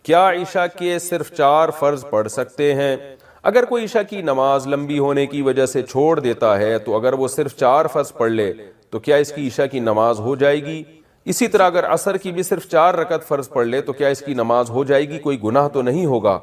کیا عشاء کے صرف 4 فرض پڑھ سکتے ہیں؟ اگر کوئی عشاء کی نماز لمبی ہونے کی وجہ سے چھوڑ دیتا ہے تو اگر وہ صرف 4 فرض پڑھ لے تو کیا اس کی عشاء کی نماز ہو جائے گی؟ اسی طرح اگر عصر کی بھی صرف 4 رکعت فرض پڑھ لے تو کیا اس کی نماز ہو جائے گی؟ کوئی گناہ تو نہیں ہوگا؟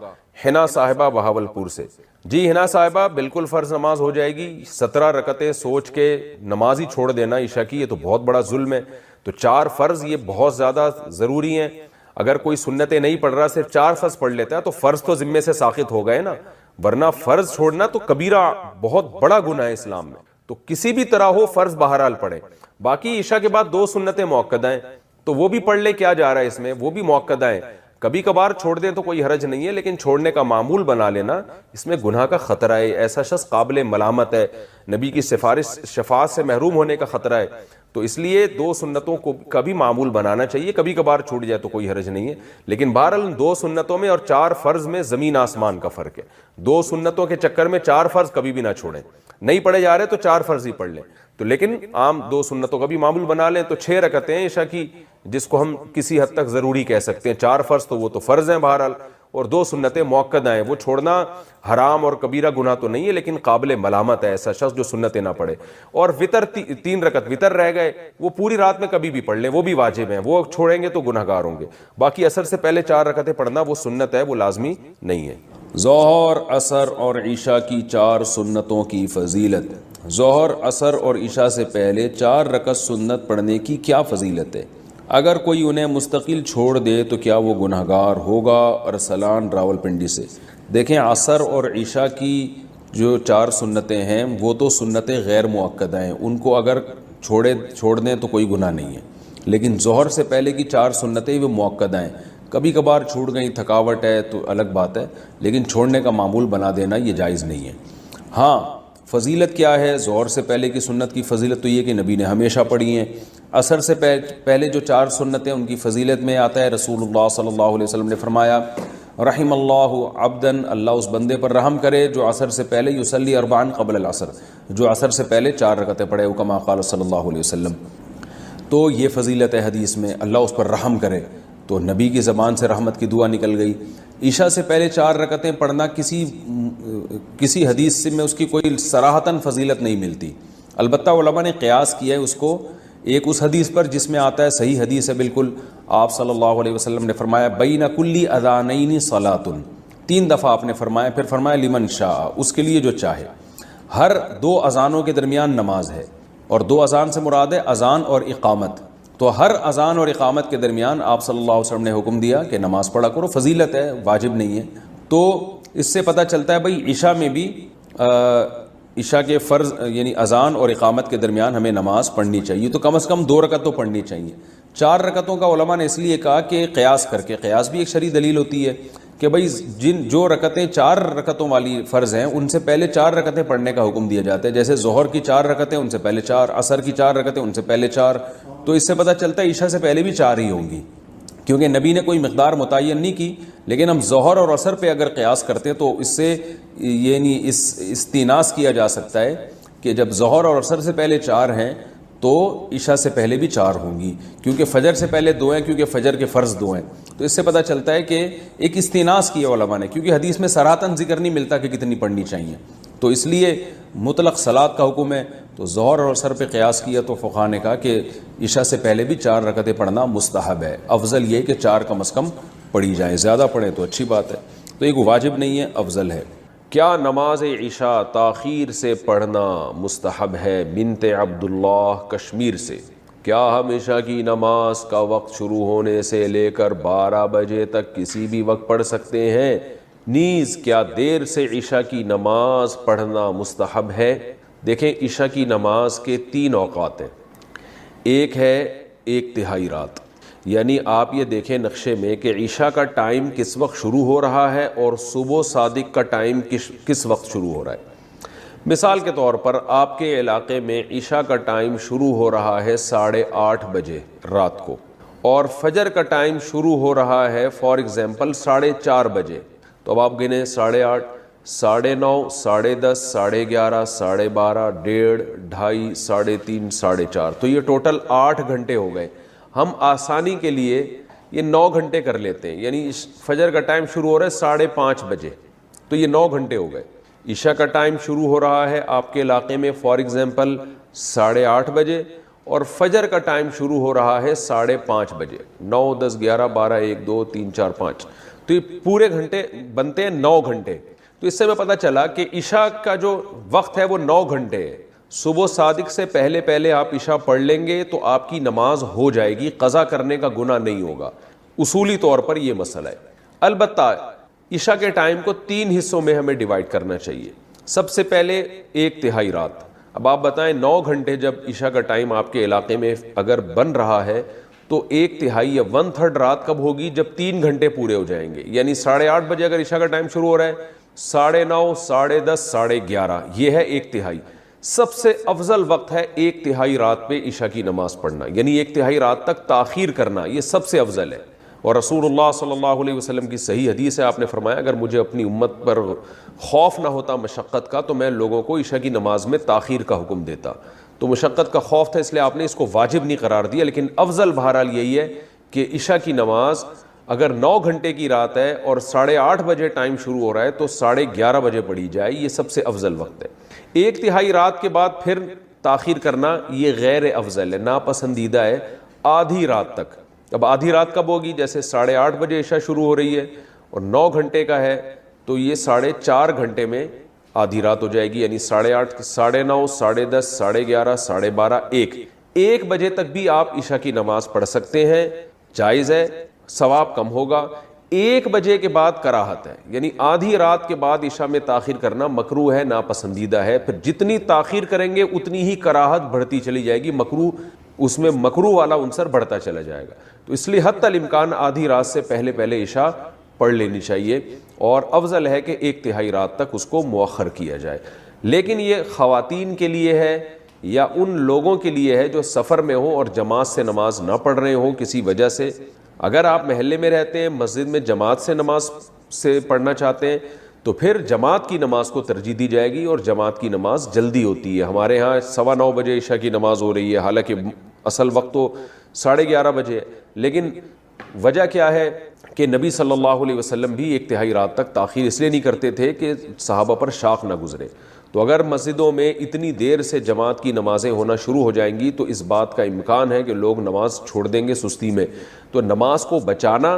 حنا صاحبہ بہاولپور سے۔ جی حنا صاحبہ، بالکل فرض نماز ہو جائے گی۔ 17 رکعتیں سوچ کے نماز ہی چھوڑ دینا عشاء کی، یہ تو بہت بڑا ظلم ہے۔ تو 4 فرض یہ بہت زیادہ ضروری ہیں۔ اگر کوئی سنتیں نہیں پڑھ رہا، صرف 4 فرض پڑھ لیتا ہے تو فرض تو ذمے سے ساقط ہو گئے نا، ورنہ فرض چھوڑنا تو کبیرہ بہت بڑا گناہ ہے اسلام میں۔ تو کسی بھی طرح ہو فرض بہرحال پڑھے۔ باقی عشاء کے بعد 2 سنتیں مؤکدہ ہیں تو وہ بھی پڑھ لے، کیا جا رہا ہے اس میں، وہ بھی مؤکدہ ہیں۔ کبھی کبھار چھوڑ دیں تو کوئی حرج نہیں ہے، لیکن چھوڑنے کا معمول بنا لینا اس میں گناہ کا خطرہ ہے۔ ایسا شخص قابل ملامت ہے، نبی کی شفاعت سے محروم ہونے کا خطرہ ہے۔ تو اس لیے 2 سنتوں کو کبھی معمول بنانا چاہیے، کبھی کبھار چھوٹ جائے تو کوئی حرج نہیں ہے، لیکن بہرحال 2 سنتوں میں اور 4 فرض میں زمین آسمان کا فرق ہے۔ 2 سنتوں کے چکر میں 4 فرض کبھی بھی نہ چھوڑیں، نہیں پڑھے جا رہے تو 4 فرض ہی پڑھ لیں، تو لیکن عام 2 سنتوں کا بھی معمول بنا لیں۔ تو 6 رکعتیں ہیں عشاء کی، جس کو ہم کسی حد تک ضروری کہہ سکتے ہیں۔ 4 فرض تو وہ تو فرض ہیں بہرحال، اور 2 سنتیں مؤکدہ ہیں، وہ چھوڑنا حرام اور کبیرہ گناہ تو نہیں ہے، لیکن قابل ملامت ہے ایسا شخص جو سنتیں نہ پڑھے۔ اور وطر 3 رکعت وطر رہ گئے، وہ پوری رات میں کبھی بھی پڑھ لیں، وہ بھی واجب ہیں، وہ چھوڑیں گے تو گناہ گار ہوں گے۔ باقی عصر سے پہلے 4 رکعتیں پڑھنا وہ سنت ہے، وہ لازمی نہیں ہے۔ ظہر، عصر اور عشاء کی 4 سنتوں کی فضیلت۔ ظہر، عصر اور عشاء سے پہلے 4 رکعت سنت پڑھنے کی کیا فضیلت ہے؟ اگر کوئی انہیں مستقل چھوڑ دے تو کیا وہ گناہگار ہوگا؟ ارسلان راولپنڈی سے۔ دیکھیں، عصر اور عشاء کی جو 4 سنتیں ہیں وہ تو سنتیں غیر مؤکدہ ہیں، ان کو اگر چھوڑ دیں تو کوئی گناہ نہیں ہے، لیکن ظہر سے پہلے کی 4 سنتیں وہ مؤکدہ ہیں۔ کبھی کبھار چھوٹ گئیں، تھکاوٹ ہے تو الگ بات ہے، لیکن چھوڑنے کا معمول بنا دینا یہ جائز نہیں ہے۔ ہاں، فضیلت کیا ہے؟ ظہر سے پہلے کی سنت کی فضیلت تو یہ کہ نبی نے ہمیشہ پڑھی ہیں۔ عصر سے پہلے جو 4 سنتیں ان کی فضیلت میں آتا ہے، رسول اللہ صلی اللہ علیہ وسلم نے فرمایا، رحم اللہ عبدن، اللہ اس بندے پر رحم کرے جو عصر سے پہلے یصلی 4 قبل العصر، جو عصر سے پہلے 4 رکعتیں پڑھے، کما قال صلی اللہ علیہ وسلم۔ تو یہ فضیلت ہے حدیث میں، اللہ اس پر رحم کرے، تو نبی کی زبان سے رحمت کی دعا نکل گئی۔ عشاء سے پہلے 4 رکعتیں پڑھنا کسی حدیث سے میں اس کی کوئی صراحتاً فضیلت نہیں ملتی، البتہ علماء نے قیاس کیا ہے اس کو ایک اس حدیث پر جس میں آتا ہے، صحیح حدیث ہے بالکل، آپ صلی اللہ علیہ وسلم نے فرمایا بین کل اذانین صلاۃ، 3 دفعہ آپ نے فرمایا، پھر فرمایا لمن شاء، اس کے لیے جو چاہے۔ ہر 2 اذانوں کے درمیان نماز ہے، اور 2 اذان سے مراد ہے اذان اور اقامت، تو ہر اذان اور اقامت کے درمیان آپ صلی اللہ علیہ وسلم نے حکم دیا کہ نماز پڑھا کرو، فضیلت ہے، واجب نہیں ہے۔ تو اس سے پتہ چلتا ہے بھائی عشاء میں بھی عشاء کے فرض یعنی اذان اور اقامت کے درمیان ہمیں نماز پڑھنی چاہیے، تو کم از کم 2 رکعت تو پڑھنی چاہیے۔ 4 رکعتوں کا علماء نے اس لیے کہا کہ قیاس کر کے، قیاس بھی ایک شرعی دلیل ہوتی ہے کہ بھائی جو رکعتیں 4 رکعتوں والی فرض ہیں ان سے پہلے 4 رکعتیں پڑھنے کا حکم دیا جاتا ہے، جیسے ظہر کی 4 رکعتیں ان سے پہلے 4، عصر کی 4 رکعتیں ان سے پہلے 4، تو اس سے پتہ چلتا ہے عشاء سے پہلے بھی 4 ہی ہوں گی، کیونکہ نبی نے کوئی مقدار متعین نہیں کی۔ لیکن ہم ظہر اور عصر پہ اگر قیاس کرتے ہیں تو اس سے یعنی استیناس کیا جا سکتا ہے کہ جب ظہر اور عصر سے پہلے 4 ہیں تو عشاء سے پہلے بھی 4 ہوں گی، کیونکہ فجر سے پہلے 2 ہیں، کیونکہ فجر کے فرض 2 ہیں۔ تو اس سے پتہ چلتا ہے کہ ایک استیناس کیا علماء نے، کیونکہ حدیث میں صراحتاً ذکر نہیں ملتا کہ کتنی پڑھنی چاہیے، تو اس لیے مطلق صلاۃ کا حکم ہے، تو ظہر اور عصر پہ قیاس کیا تو فقہاء نے کہا کہ عشاء سے پہلے بھی 4 رکعتیں پڑھنا مستحب ہے، افضل یہ کہ 4 کم از کم پڑھی جائیں، زیادہ پڑھیں تو اچھی بات ہے، تو ایک واجب نہیں ہے، افضل ہے۔ کیا نماز عشاء تاخیر سے پڑھنا مستحب ہے؟ بنت عبداللہ کشمیر سے۔ کیا ہم عشاء کی نماز کا وقت شروع ہونے سے لے کر 12 بجے تک کسی بھی وقت پڑھ سکتے ہیں؟ نیز کیا دیر سے عشاء کی نماز پڑھنا مستحب ہے؟ دیکھیں، عشاء کی نماز کے 3 اوقات ہیں، ایک ہے 1 تہائی رات، یعنی آپ یہ دیکھیں نقشے میں کہ عشاء کا ٹائم کس وقت شروع ہو رہا ہے اور صبح صادق کا ٹائم کس وقت شروع ہو رہا ہے۔ مثال کے طور پر آپ کے علاقے میں عشاء کا ٹائم شروع ہو رہا ہے 8:30 بجے رات کو، اور فجر کا ٹائم شروع ہو رہا ہے فار ایگزامپل 4:30 بجے، تو اب آپ گنیں 8:30، 9:30، 10:30، 11:30، 12:30، 1:30، 2:30، 3:30، 4:30، تو یہ ٹوٹل 8 گھنٹے ہو گئے۔ ہم آسانی کے لیے یہ 9 گھنٹے کر لیتے ہیں، یعنی فجر کا ٹائم شروع ہو رہا ہے 5:30 بجے، تو یہ 9 گھنٹے ہو گئے۔ عشاء کا ٹائم شروع ہو رہا ہے آپ کے علاقے میں فار ایگزامپل 8:30 بجے، اور فجر کا ٹائم شروع ہو رہا ہے 5:30 بجے، 9 10 11 12 1 2 3 4 5، تو یہ پورے گھنٹے بنتے ہیں 9 گھنٹے۔ تو اس سے میں پتہ چلا کہ عشاء کا جو وقت ہے وہ 9 گھنٹے ہے۔ صبح صادق سے پہلے پہلے آپ عشاء پڑھ لیں گے تو آپ کی نماز ہو جائے گی، قضا کرنے کا گناہ نہیں ہوگا، اصولی طور پر یہ مسئلہ ہے۔ البتہ عشاء کے ٹائم کو 3 حصوں میں ہمیں ڈیوائیڈ کرنا چاہیے۔ سب سے پہلے 1/3 رات۔ اب آپ بتائیں 9 گھنٹے جب عشاء کا ٹائم آپ کے علاقے میں اگر بن رہا ہے تو 1/3 یا 1/3 رات کب ہوگی؟ جب 3 گھنٹے پورے ہو جائیں گے، یعنی 8:30 بجے اگر عشاء کا ٹائم شروع ہو رہا ہے، 9:30 10:30 11:30، یہ ہے 1/3۔ سب سے افضل وقت ہے 1/3 رات پہ عشاء کی نماز پڑھنا، یعنی 1/3 رات تک تاخیر کرنا، یہ سب سے افضل ہے۔ اور رسول اللہ صلی اللہ علیہ وسلم کی صحیح حدیث ہے، آپ نے فرمایا اگر مجھے اپنی امت پر خوف نہ ہوتا مشقت کا تو میں لوگوں کو عشاء کی نماز میں تاخیر کا حکم دیتا۔ تو مشقت کا خوف تھا اس لیے آپ نے اس کو واجب نہیں قرار دیا، لیکن افضل بہرحال یہی ہے کہ عشاء کی نماز اگر 9 گھنٹے کی رات ہے اور 8:30 بجے ٹائم شروع ہو رہا ہے تو 11:30 بجے پڑھی جائے، یہ سب سے افضل وقت ہے۔ 1/3 رات کے بعد پھر تاخیر کرنا یہ غیر افضل ہے، ناپسندیدہ ہے آدھی رات تک۔ اب آدھی رات کب ہوگی؟ جیسے 8:30 بجے عشاء شروع ہو رہی ہے اور 9 گھنٹے کا ہے تو یہ 4.5 گھنٹے میں آدھی رات ہو جائے گی، یعنی 8:30 9:30 10:30 11:30 12:30 1 بجے تک بھی آپ عشاء کی نماز پڑھ سکتے ہیں، جائز ہے، ثواب کم ہوگا۔ 1 بجے کے بعد کراہت ہے، یعنی آدھی رات کے بعد عشاء میں تاخیر کرنا مکروہ ہے، ناپسندیدہ ہے۔ پھر جتنی تاخیر کریں گے اتنی ہی کراہت بڑھتی چلی جائے گی، مکروہ اس میں مکروہ والا عنصر بڑھتا چلا جائے گا۔ تو اس لیے حتی الامکان آدھی رات سے پہلے پہلے عشاء پڑھ لینی چاہیے، اور افضل ہے کہ 1/3 رات تک اس کو مؤخر کیا جائے۔ لیکن یہ خواتین کے لیے ہے یا ان لوگوں کے لیے ہے جو سفر میں ہوں اور جماعت سے نماز نہ پڑھ رہے ہوں کسی وجہ سے۔ اگر آپ محلے میں رہتے ہیں، مسجد میں جماعت سے نماز سے پڑھنا چاہتے ہیں تو پھر جماعت کی نماز کو ترجیح دی جائے گی، اور جماعت کی نماز جلدی ہوتی ہے۔ ہمارے ہاں 9:15 بجے عشاء کی نماز ہو رہی ہے، حالانکہ اصل وقت تو 11:30 بجے ہے، لیکن وجہ کیا ہے کہ نبی صلی اللہ علیہ وسلم بھی 1/3 رات تک تاخیر اس لیے نہیں کرتے تھے کہ صحابہ پر شاق نہ گزرے۔ تو اگر مسجدوں میں اتنی دیر سے جماعت کی نمازیں ہونا شروع ہو جائیں گی تو اس بات کا امکان ہے کہ لوگ نماز چھوڑ دیں گے سستی میں۔ تو نماز کو بچانا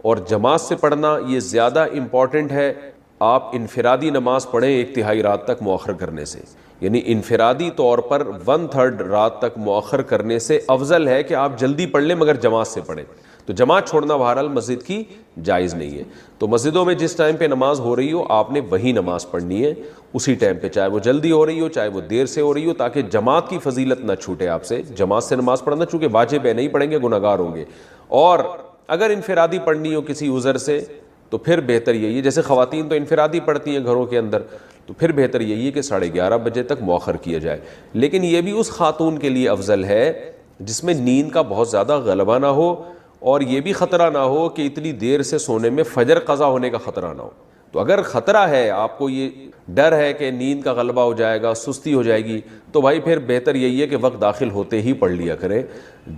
اور جماعت سے پڑھنا یہ زیادہ امپورٹنٹ ہے۔ آپ انفرادی نماز پڑھیں 1/3 رات تک مؤخر کرنے سے، یعنی انفرادی طور پر 1/3 رات تک مؤخر کرنے سے افضل ہے کہ آپ جلدی پڑھ لیں مگر جماعت سے پڑھیں۔ تو جماعت چھوڑنا بہرحال مسجد کی جائز نہیں ہے۔ تو مسجدوں میں جس ٹائم پہ نماز ہو رہی ہو آپ نے وہی نماز پڑھنی ہے اسی ٹائم پہ، چاہے وہ جلدی ہو رہی ہو چاہے وہ دیر سے ہو رہی ہو، تاکہ جماعت کی فضیلت نہ چھوٹے آپ سے۔ جماعت سے نماز پڑھنا چونکہ واجب ہے، نہیں پڑھیں گے گناہ گار ہوں گے، اور اگر انفرادی پڑھنی ہو کسی عذر سے تو پھر بہتر یہی ہے، جیسے خواتین تو انفرادی پڑھتی ہیں گھروں کے اندر، تو پھر بہتر یہی ہے کہ 11:30 بجے تک مؤخر کیا جائے۔ لیکن یہ بھی اس خاتون کے لیے افضل ہے جس میں نیند کا بہت زیادہ غلبہ نہ ہو، اور یہ بھی خطرہ نہ ہو کہ اتنی دیر سے سونے میں فجر قضا ہونے کا خطرہ نہ ہو۔ تو اگر خطرہ ہے، آپ کو یہ ڈر ہے کہ نیند کا غلبہ ہو جائے گا، سستی ہو جائے گی، تو بھائی پھر بہتر یہی ہے کہ وقت داخل ہوتے ہی پڑھ لیا کریں،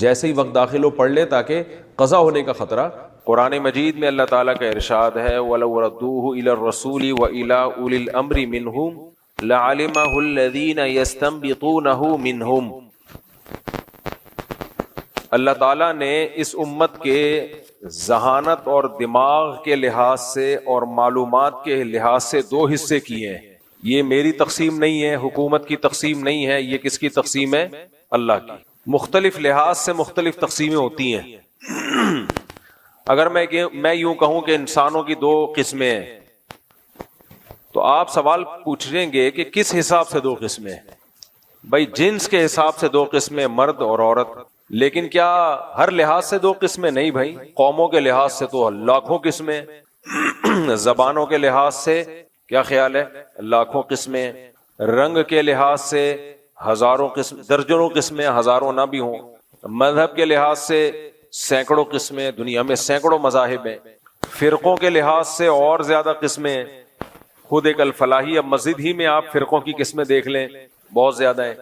جیسے ہی وقت داخل ہو پڑھ لیں تاکہ قضا ہونے کا خطرہ۔ قرآن مجید میں اللہ تعالیٰ کا ارشاد ہے وَلَوْ رَدُّوهُ إِلَى الرَّسُولِ وَإِلَى أُولِي الْأَمْرِ مِنْهُمْ لَعَلِمَهُ الَّذِينَ يَسْتَنبِطُونَهُ مِنْهُمْ۔ اللہ تعالیٰ نے اس امت کے ذہانت اور دماغ کے لحاظ سے اور معلومات کے لحاظ سے 2 حصے کیے ہیں۔ یہ میری تقسیم نہیں ہے، حکومت کی تقسیم نہیں ہے، یہ کس کی تقسیم ہے؟ اللہ کی۔ مختلف لحاظ سے مختلف تقسیمیں ہوتی ہیں۔ اگر میں یوں کہوں کہ انسانوں کی 2 قسمیں ہیں تو آپ سوال پوچھیں گے کہ کس حساب سے 2 قسمیں ہیں؟ بھائی جنس کے حساب سے 2 قسمیں، مرد اور عورت، لیکن کیا ہر لحاظ سے 2 قسمیں؟ نہیں بھائی، قوموں کے لحاظ سے تو لاکھوں قسمیں، زبانوں کے لحاظ سے کیا خیال ہے؟ لاکھوں قسمیں، رنگ کے لحاظ سے ہزاروں قسم، درجنوں قسمیں، ہزاروں نہ بھی ہوں، مذہب کے لحاظ سے سینکڑوں قسمیں، دنیا میں سینکڑوں مذاہب ہیں، فرقوں کے لحاظ سے اور زیادہ قسمیں، خود ایک الفلاحی، اب مسجد ہی میں آپ فرقوں کی قسمیں دیکھ لیں، بہت زیادہ ہیں۔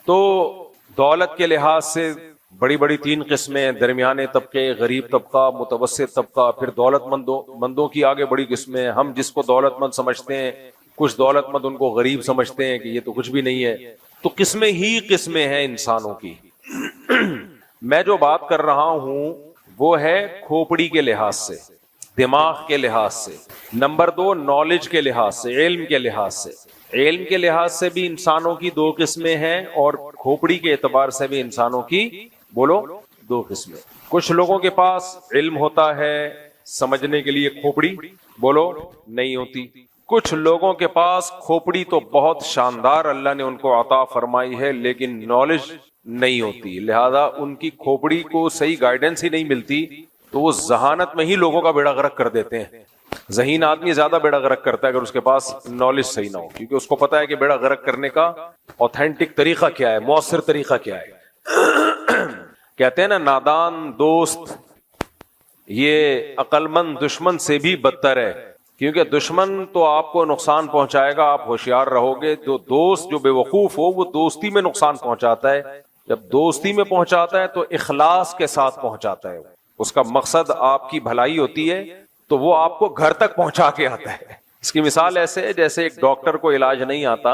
تو دولت کے لحاظ سے بڑی بڑی 3 قسمیں، درمیانے طبقے، غریب طبقہ، متوسط طبقہ، پھر دولت مندوں کی آگے بڑی قسمیں. ہم جس کو دولت مند سمجھتے ہیں، کچھ دولت مند ان کو غریب سمجھتے ہیں کہ یہ تو کچھ بھی نہیں ہے. تو قسمیں ہی قسمیں ہیں انسانوں کی. میں جو بات کر رہا ہوں وہ ہے کھوپڑی کے لحاظ سے، دماغ کے لحاظ سے. نمبر 2 نالج کے لحاظ سے، علم کے لحاظ سے. علم کے لحاظ سے بھی انسانوں کی 2 قسمیں ہیں، اور کھوپڑی کے اعتبار سے بھی انسانوں کی بولو 2 قسمیں. کچھ لوگوں کے پاس علم ہوتا ہے سمجھنے کے لیے، کھوپڑی بولو نہیں ہوتی. کچھ لوگوں کے پاس کھوپڑی تو بہت شاندار اللہ نے ان کو عطا فرمائی ہے، لیکن نالج نہیں ہوتی، لہذا ان کی کھوپڑی کو صحیح گائیڈنس ہی نہیں ملتی، تو وہ ذہانت میں ہی لوگوں کا بیڑا غرق کر دیتے ہیں. ذہین آدمی زیادہ بیڑا غرق کرتا ہے اگر اس کے پاس نالج صحیح نہ ہو، کیونکہ اس کو پتا ہے کہ بیڑا غرق کرنے کا اوتھینٹک طریقہ کیا ہے، مؤثر طریقہ کیا ہے. کہتے ہیں نا، نادان دوست یہ عقل مند دشمن سے بھی بدتر ہے، کیونکہ دشمن تو آپ کو نقصان پہنچائے گا، آپ ہوشیار رہو گے. جو دوست جو بے وقوف ہو وہ دوستی میں نقصان پہنچاتا ہے. جب دوستی میں پہنچاتا ہے تو اخلاص کے ساتھ پہنچاتا ہے، اس کا مقصد آپ کی بھلائی ہوتی ہے، تو وہ آپ کو گھر تک پہنچا کے آتا ہے. اس کی مثال ایسے ہے جیسے ایک ڈاکٹر کو علاج نہیں آتا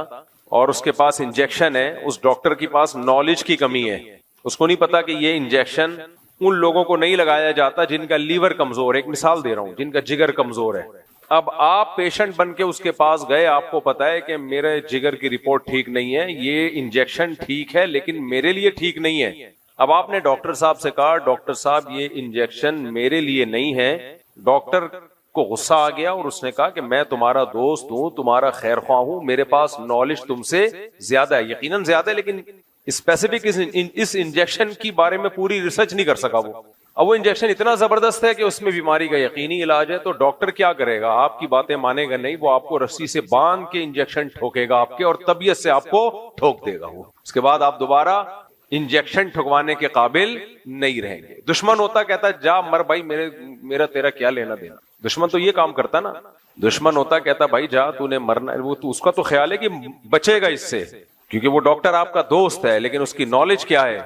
اور اس کے پاس انجیکشن ہے، اس ڈاکٹر کے پاس نالج کی کمی ہے، اس کو نہیں پتا کہ یہ انجیکشن ان لوگوں کو نہیں لگایا جاتا جن کا لیور کمزور ہے. ایک مثال دے رہا ہوں، جن کا جگر کمزور ہے. اب آپ پیشنٹ بن کے اس کے پاس گئے، آپ کو پتا ہے کہ میرے جگر کی رپورٹ ٹھیک نہیں ہے، یہ انجیکشن ٹھیک ہے لیکن میرے لیے ٹھیک نہیں ہے. اب آپ نے ڈاکٹر صاحب سے کہا، ڈاکٹر صاحب یہ انجیکشن میرے لیے نہیں ہے. ڈاکٹر کو غصہ آ گیا اور اس نے کہا کہ میں تمہارا دوست ہوں، تمہارا خیر خواہ ہوں، میرے پاس نالج تم سے زیادہ ہے، یقیناً زیادہ ہے، لیکن اسپیسیفک اس انجیکشن کی بارے میں پوری ریسرچ نہیں کر سکا وہ. اب وہ انجیکشن اتنا زبردست ہے کہ اس میں بیماری کا یقینی علاج ہے، تو ڈاکٹر کیا کرے گا؟ آپ کی باتیں مانے گا نہیں، وہ آپ کو رسی سے باندھ کے انجیکشن ٹھوکے گا آپ کے، اور طبیعت سے آپ کو ٹھوک دے گا وہ. اس کے بعد آپ دوبارہ انجیکشن ٹھکوانے کے قابل نہیں رہیں گے. دشمن ہوتا کہتا جا مر بھائی، میرا تیرا کیا لینا دینا. دشمن تو یہ کام کرتا نا، دشمن ہوتا کہتا بھائی جا، تو نے مرنا. وہ تو اس کا تو خیال ہے کہ بچے گا اس سے، کیونکہ وہ ڈاکٹر آپ کا دوست ہے، لیکن اس کی نالج کیا ہے؟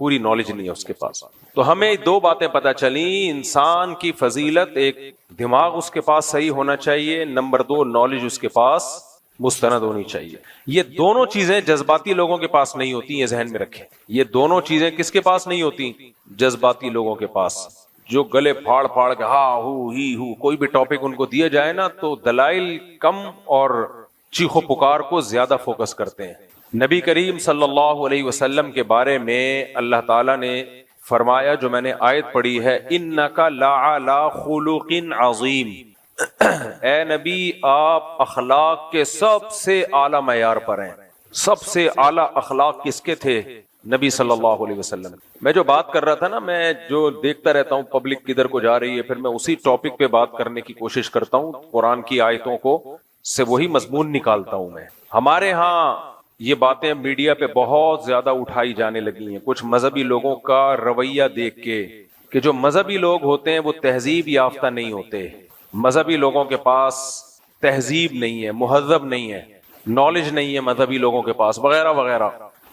پوری نالج نہیں ہے اس کے پاس. تو ہمیں 2 باتیں پتہ چلیں. انسان کی فضیلت، ایک دماغ اس کے پاس صحیح ہونا چاہیے، نمبر 2 نالج اس کے پاس مستند ہونی چاہیے. یہ دونوں چیزیں جذباتی لوگوں کے پاس نہیں ہوتی، یہ ذہن میں رکھیں. یہ دونوں چیزیں کس کے پاس نہیں ہوتی؟ جذباتی لوگوں کے پاس، جو گلے پھاڑ پھاڑ کے ہاں ہو ہی ہو، کوئی بھی ٹاپک ان کو دیا جائے نا تو دلائل کم اور چیخو پکار کو زیادہ فوکس کرتے ہیں. نبی کریم صلی اللہ علیہ وسلم کے بارے میں اللہ تعالیٰ نے فرمایا، جو میں نے آیت پڑھی ہے، اِنَّكَ لَعَلَىٰ خُلُقٍ عَظِيمٍ، اے نبی آپ اخلاق کے سب سے اعلیٰ معیار پر ہیں. سب سے اعلیٰ اخلاق کس کے تھے؟ نبی صلی اللہ علیہ وسلم. میں جو بات کر رہا تھا نا، میں جو دیکھتا رہتا ہوں پبلک کدھر کو جا رہی ہے، پھر میں اسی ٹاپک پہ بات کرنے کی کوشش کرتا ہوں. قرآن کی آیتوں کو سے وہی مضمون نکالتا ہوں میں. ہمارے ہاں یہ باتیں میڈیا پہ بہت زیادہ اٹھائی جانے لگی ہیں کچھ مذہبی لوگوں کا رویہ دیکھ کے، کہ جو مذہبی لوگ ہوتے ہیں وہ تہذیب یافتہ نہیں ہوتے، مذہبی لوگوں کے پاس تہذیب نہیں ہے، مہذب نہیں ہے، نالج نہیں ہے مذہبی لوگوں کے پاس، وغیرہ وغیرہ.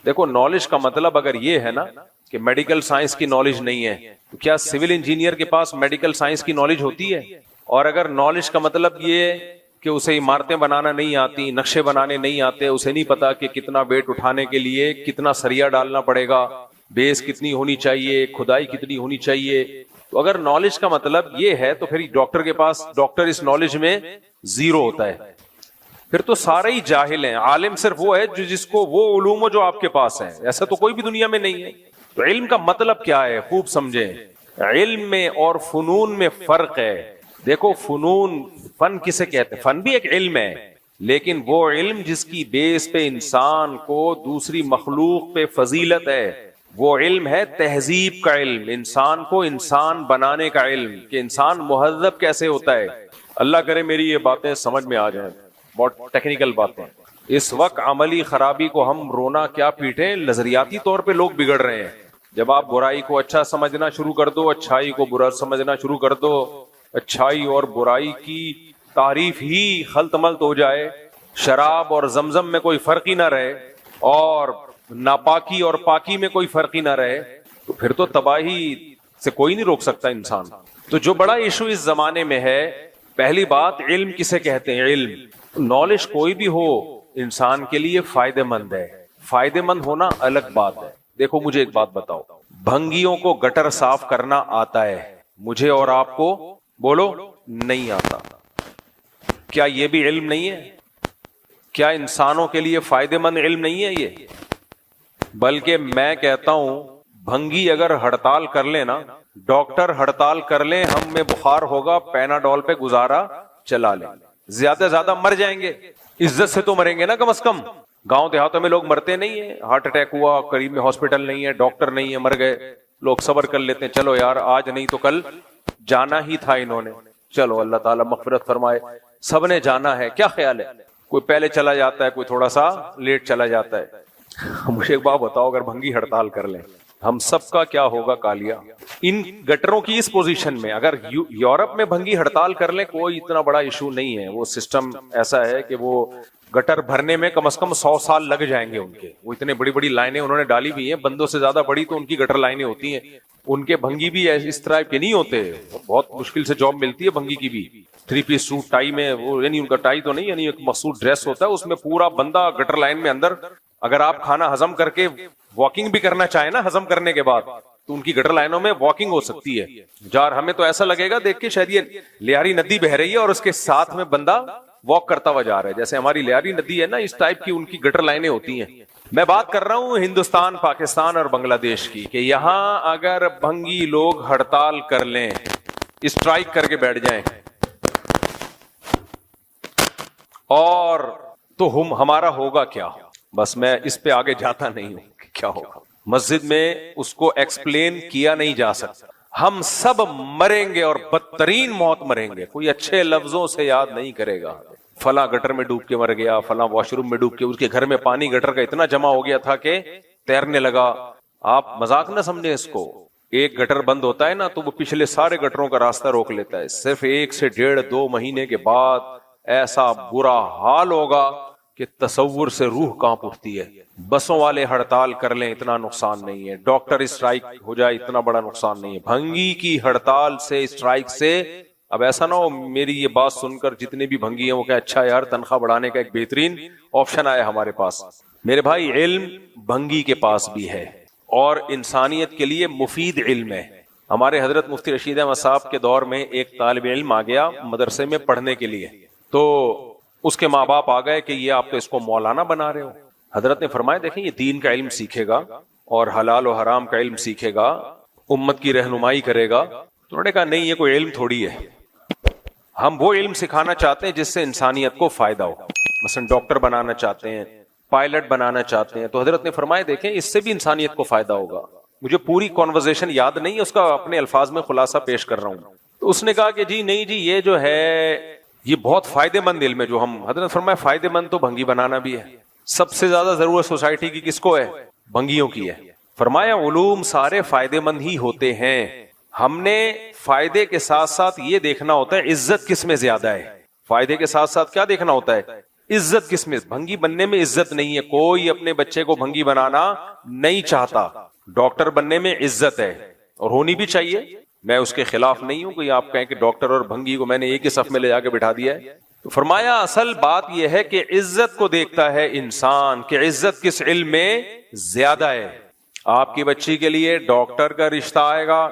دیکھو، نالج کا مطلب اگر یہ ہے نا کہ میڈیکل سائنس کی نالج نہیں ہے، تو کیا سول انجینئر کے پاس میڈیکل سائنس کی نالج ہوتی ہے؟ اور اگر نالج کا مطلب یہ کہ اسے عمارتیں بنانا نہیں آتی، نقشے بنانے نہیں آتے، اسے نہیں پتا کہ کتنا ویٹ اٹھانے کے لیے کتنا سریا ڈالنا پڑے گا، بیس کتنی ہونی چاہیے، کھدائی کتنی ہونی چاہیے، تو اگر نالج کا مطلب یہ ہے تو پھر ڈاکٹر کے پاس، ڈاکٹر اس نالج میں زیرو ہوتا ہے، پھر تو سارے ہی جاہل ہیں. عالم صرف وہ ہے جس کو وہ علوم جو آپ کے پاس ہیں، ایسا تو کوئی بھی دنیا میں نہیں ہے. تو علم کا مطلب کیا ہے خوب سمجھیں. علم میں اور فنون میں فرق ہے. دیکھو، فنون، فن کسے کہتے ہیں؟ فن بھی ایک علم ہے، لیکن وہ علم جس کی بیس پہ انسان کو دوسری مخلوق پہ فضیلت ہے، وہ علم ہے تہذیب کا علم، انسان کو انسان بنانے کا علم، کہ انسان مہذب کیسے ہوتا ہے. اللہ کرے میری یہ باتیں سمجھ میں آ جائیں، بہت ٹیکنیکل باتیں. اس وقت عملی خرابی کو ہم رونا کیا پیٹیں، نظریاتی طور پہ لوگ بگڑ رہے ہیں. جب آپ برائی کو اچھا سمجھنا شروع کر دو، اچھائی کو برا سمجھنا شروع کر دو، اچھائی اور برائی کی تعریف ہی خلط ملط ہو جائے، شراب اور زمزم میں کوئی فرق ہی نہ رہے، اور ناپاکی اور پاکی میں کوئی فرق ہی نہ رہے، تو پھر تو تباہی سے کوئی نہیں روک سکتا انسان. تو جو بڑا ایشو اس زمانے میں ہے، پہلی بات علم کسے کہتے ہیں؟ علم، نالج کوئی بھی ہو انسان کے لیے فائدہ مند ہے. فائدہ مند ہونا الگ بات ہے. دیکھو مجھے ایک بات بتاؤ، بھنگیوں کو گٹر صاف کرنا آتا ہے، مجھے اور آپ کو بولو نہیں آتا. کیا یہ بھی علم نہیں ہے؟ کیا انسانوں کے لیے فائدہ مند علم نہیں ہے یہ؟ بلکہ میں کہتا ہوں بھنگی اگر ہڑتال کر لے نا، ڈاکٹر ہڑتال کر لیں، ہم میں بخار ہوگا، پیناڈول پہ گزارا چلا لیں، زیادہ سے زیادہ مر جائیں گے، عزت سے تو مریں گے نا کم از کم. گاؤں دیہاتوں میں لوگ مرتے نہیں ہیں، ہارٹ اٹیک ہوا، قریب میں ہاسپٹل نہیں ہے، ڈاکٹر نہیں ہے، مر گئے، لوگ صبر کر لیتے ہیں، چلو یار آج نہیں تو کل جانا ہی تھا انہوں نے، چلو اللہ تعالیٰ مغفرت فرمائے، سب نے جانا ہے. کیا خیال ہے؟ کوئی پہلے چلا جاتا ہے، کوئی تھوڑا سا لیٹ چلا جاتا ہے. مجھے ایک بات بتاؤ، اگر بھنگی ہڑتال کر لیں ہم سب کا کیا ہوگا کالیا؟ ان گٹروں کی اس پوزیشن میں اگر یورپ میں بھنگی ہڑتال کر لیں کوئی اتنا بڑا ایشو نہیں ہے. وہ سسٹم ایسا ہے کہ وہ گٹر بھرنے میں کم از کم 100 سال لگ جائیں گے ان کے. وہ اتنے بڑی بڑی لائنیں انہوں نے ڈالی ہوئی ہیں، بندوں سے زیادہ بڑی تو ان کی گٹر لائنیں ہوتی ہیں. ان کے بھنگی بھی اس طرح کے نہیں ہوتے، بہت مشکل سے جاب ملتی ہے بھنگی کی بھی. 3 پیس سوٹ ٹائی میں، وہ یعنی ان کا ٹائی تو نہیں، یعنی ایک مخصوص ڈریس ہوتا ہے، اس میں پورا بندہ گٹر لائن میں اندر. اگر آپ کھانا ہضم کر کے واکنگ بھی کرنا چاہیں نا ہضم کرنے کے بعد، تو ان کی گٹر لائنوں میں واکنگ ہو سکتی ہے. جار ہمیں تو ایسا لگے گا دیکھ کے شاید یہ لیاری ندی بہ رہی ہے اور اس کے ساتھ میں بندہ واک کرتا ہوا جا رہا ہے، جیسے ہماری لیاری ندی ہے نا، اس ٹائپ کی ان کی گٹر لائنیں ہوتی ہیں. میں بات کر رہا ہوں ہندوستان، پاکستان اور بنگلہ دیش کی، کہ یہاں اگر بھنگی لوگ ہڑتال کر لیں، اسٹرائک کر کے بیٹھ جائیں، اور تو ہمارا ہوگا کیا؟ بس میں اس پہ آگے جاتا نہیں ہوں کہ کیا ہوگا. مسجد میں اس کو ایکسپلین کیا نہیں جا سکتا. ہم سب مریں گے اور بدترین موت مریں گے. کوئی اچھے لفظوں سے یاد نہیں کرے گا، فلاں گٹر میں ڈوب کے مر گیا، فلاں واش روم میں ڈوب کے، اس کے گھر میں پانی گٹر کا اتنا جمع ہو گیا تھا کہ تیرنے لگا. آپ مذاق نہ سمجھیں اس کو. ایک گٹر بند ہوتا ہے نا تو وہ پچھلے سارے گٹروں کا راستہ روک لیتا ہے. صرف 1 سے 1.5-2 مہینے کے بعد ایسا برا حال ہوگا کہ تصور سے روح کانپ اٹھتی ہے. بسوں والے ہڑتال کر لیں اتنا نقصان نہیں ہے، ڈاکٹر اسٹرائک ہو جائے اتنا بڑا نقصان نہیں ہے. بھنگی کی ہڑتال سے، اسٹرائک سے، اب ایسا نہ ہو میری یہ بات سن کر جتنے بھی بھنگی ہیں وہ کہ اچھا یار تنخواہ بڑھانے کا ایک بہترین آپشن آیا ہمارے پاس. میرے بھائی علم بھنگی کے پاس بھی ہے اور انسانیت کے لیے مفید علم ہے. ہمارے حضرت مفتی رشید احمد صاحب کے دور میں ایک طالب علم آ گیا مدرسے میں پڑھنے کے لیے، تو اس کے ماں باپ آ گئے کہ یہ آپ تو اس کو مولانا بنا رہے ہو. حضرت نے فرمایا دیکھیں یہ دین کا علم سیکھے گا اور حلال و حرام کا علم سیکھے گا، امت کی رہنمائی کرے گا. تو انہوں نے کہا نہیں، یہ کوئی علم تھوڑی ہے، ہم وہ علم سکھانا چاہتے ہیں جس سے انسانیت کو فائدہ ہو. مثلا ڈاکٹر بنانا چاہتے ہیں، پائلٹ بنانا چاہتے ہیں. تو حضرت نے فرمایا دیکھیں اس سے بھی انسانیت کو فائدہ ہوگا. مجھے پوری کنورزیشن یاد نہیں ہے، اس کا اپنے الفاظ میں خلاصہ پیش کر رہا ہوں. تو اس نے کہا کہ جی نہیں جی، یہ جو ہے یہ بہت فائدہ مند علم ہے جو ہم. حضرت نے فرمایا فائدہ مند تو بھنگی بنانا بھی ہے. سب سے زیادہ ضرورت سوسائٹی کی کس کو ہے؟ بھنگیوں کی ہے. فرمایا علوم سارے فائدہ مند ہی ہوتے ہیں، ہم نے فائدے کے ساتھ ساتھ یہ دیکھنا ہوتا ہے عزت کس میں زیادہ ہے. فائدے کے ساتھ ساتھ کیا دیکھنا ہوتا ہے؟ عزت کس میں. بھنگی بننے میں عزت نہیں ہے، کوئی اپنے بچے کو بھنگی بنانا نہیں چاہتا. ڈاکٹر بننے میں عزت ہے اور ہونی بھی چاہیے. میں اس کے خلاف نہیں ہوں کہ آپ کہیں کہ ڈاکٹر اور بھنگی کو میں نے ایک ہی صف میں لے جا کے بٹھا دیا ہے. تو فرمایا اصل بات یہ ہے کہ عزت کو دیکھتا ہے انسان کہ عزت کس علم میں زیادہ ہے. آپ کی بچی کے لیے ڈاکٹر کا رشتہ آئے گا،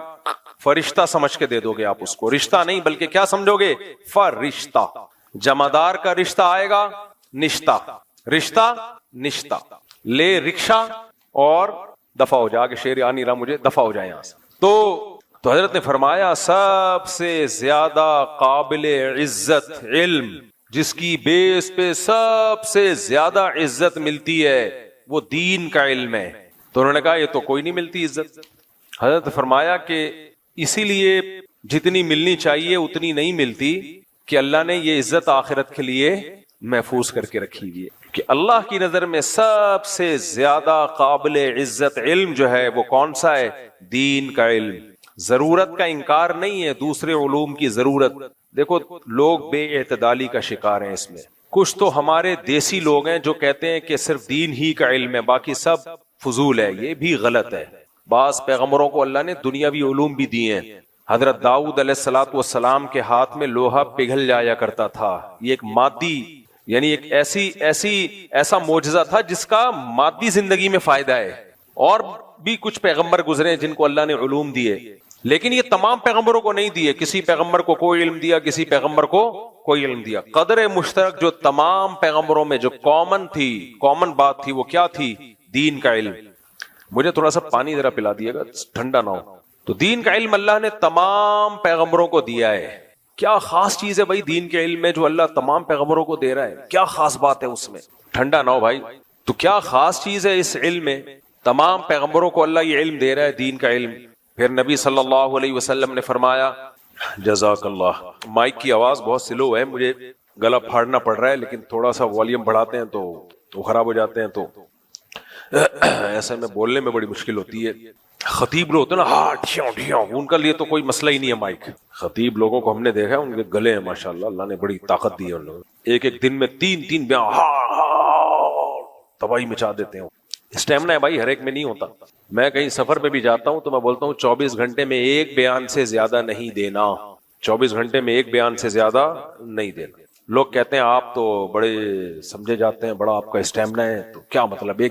فرشتہ سمجھ کے دے دو گے آپ اس کو. رشتہ نہیں بلکہ کیا سمجھو گے؟ فرشتہ. جمعدار کا رشتہ آئے گا، نشتہ. رشتہ نشتہ. لے رکشہ اور دفع ہو جا کے شیر آ نہیں رہا مجھے، دفع ہو جائے یہاں سے. تو حضرت نے فرمایا سب سے زیادہ قابل عزت علم جس کی بیس پہ سب سے زیادہ عزت ملتی ہے وہ دین کا علم ہے. تو انہوں نے کہا یہ تو کوئی نہیں ملتی عزت. حضرت نے فرمایا کہ اسی لیے جتنی ملنی چاہیے اتنی نہیں ملتی کہ اللہ نے یہ عزت آخرت کے لیے محفوظ کر کے رکھی ہوئی ہے. کہ اللہ کی نظر میں سب سے زیادہ قابل عزت علم جو ہے وہ کون سا ہے؟ دین کا علم. ضرورت کا انکار نہیں ہے، دوسرے علوم کی ضرورت. دیکھو لوگ بے اعتدالی کا شکار ہیں اس میں. کچھ تو ہمارے دیسی لوگ ہیں جو کہتے ہیں کہ صرف دین ہی کا علم ہے باقی سب فضول ہے. یہ بھی غلط ہے. بعض پیغمبروں کو اللہ نے دنیاوی علوم بھی دیے ہیں. حضرت داؤد علیہ الصلوۃ والسلام کے ہاتھ میں لوہا پگھل جایا کرتا تھا. یہ ایک مادی یعنی ایک ایسا معجزہ تھا جس کا مادی زندگی میں فائدہ ہے. اور بھی کچھ پیغمبر گزرے جن کو اللہ نے علوم دیے, لیکن یہ تمام پیغمبروں کو نہیں دیے. کسی پیغمبر کو کوئی علم دیا, کسی پیغمبر کو کوئی علم دیا. قدر مشترک جو تمام پیغمبروں میں جو کامن بات تھی وہ کیا تھی؟ دین کا علم. مجھے تھوڑا سا پانی ذرا پلا دیے گا, ٹھنڈا نہ ہو. تو دین کا علم اللہ نے تمام پیغمبروں کو دیا ہے. کیا خاص چیز ہے بھائی دین کے علم میں جو اللہ تمام پیغمبروں کو دے رہا ہے؟ کیا خاص بات ہے اس میں؟ ٹھنڈا نہ ہو بھائی. تو کیا خاص چیز ہے اس علم میں؟ تمام پیغمبروں کو اللہ یہ علم دے رہا ہے, دین کا علم. پھر نبی صلی اللہ علیہ وسلم نے فرمایا, جزاک اللہ. مائک کی آواز بہت سلو ہے, مجھے گلا پھاڑنا پڑ رہا ہے, لیکن تھوڑا سا والیوم بڑھاتے ہیں تو خراب ہو جاتے ہیں, تو ایسے میں بولنے میں بڑی مشکل ہوتی ہے. خطیب لوگ ہوتے ہیں نا, ہاں ڈھیوں ڈھیوں, ان کا لیے تو کوئی مسئلہ ہی نہیں ہے مائک. خطیب لوگوں کو ہم نے دیکھا ہے, ان کے گلے ہیں ماشاءاللہ, اللہ نے بڑی طاقت دی ہے ان لوگوں. ایک دن میں 3 بیان تباہی مچا دیتے ہیں. اسٹیمنا ہے بھائی, ہر ایک میں نہیں ہوتا. میں کہیں سفر پہ بھی جاتا ہوں تو میں بولتا ہوں 24 گھنٹے میں ایک بیان سے زیادہ نہیں دینا. 24 گھنٹے میں ایک بیان سے زیادہ نہیں دینا. لوگ کہتے ہیں آپ تو بڑے سمجھے جاتے ہیں, بڑا آپ کا اسٹیمنا ہے, تو کیا مطلب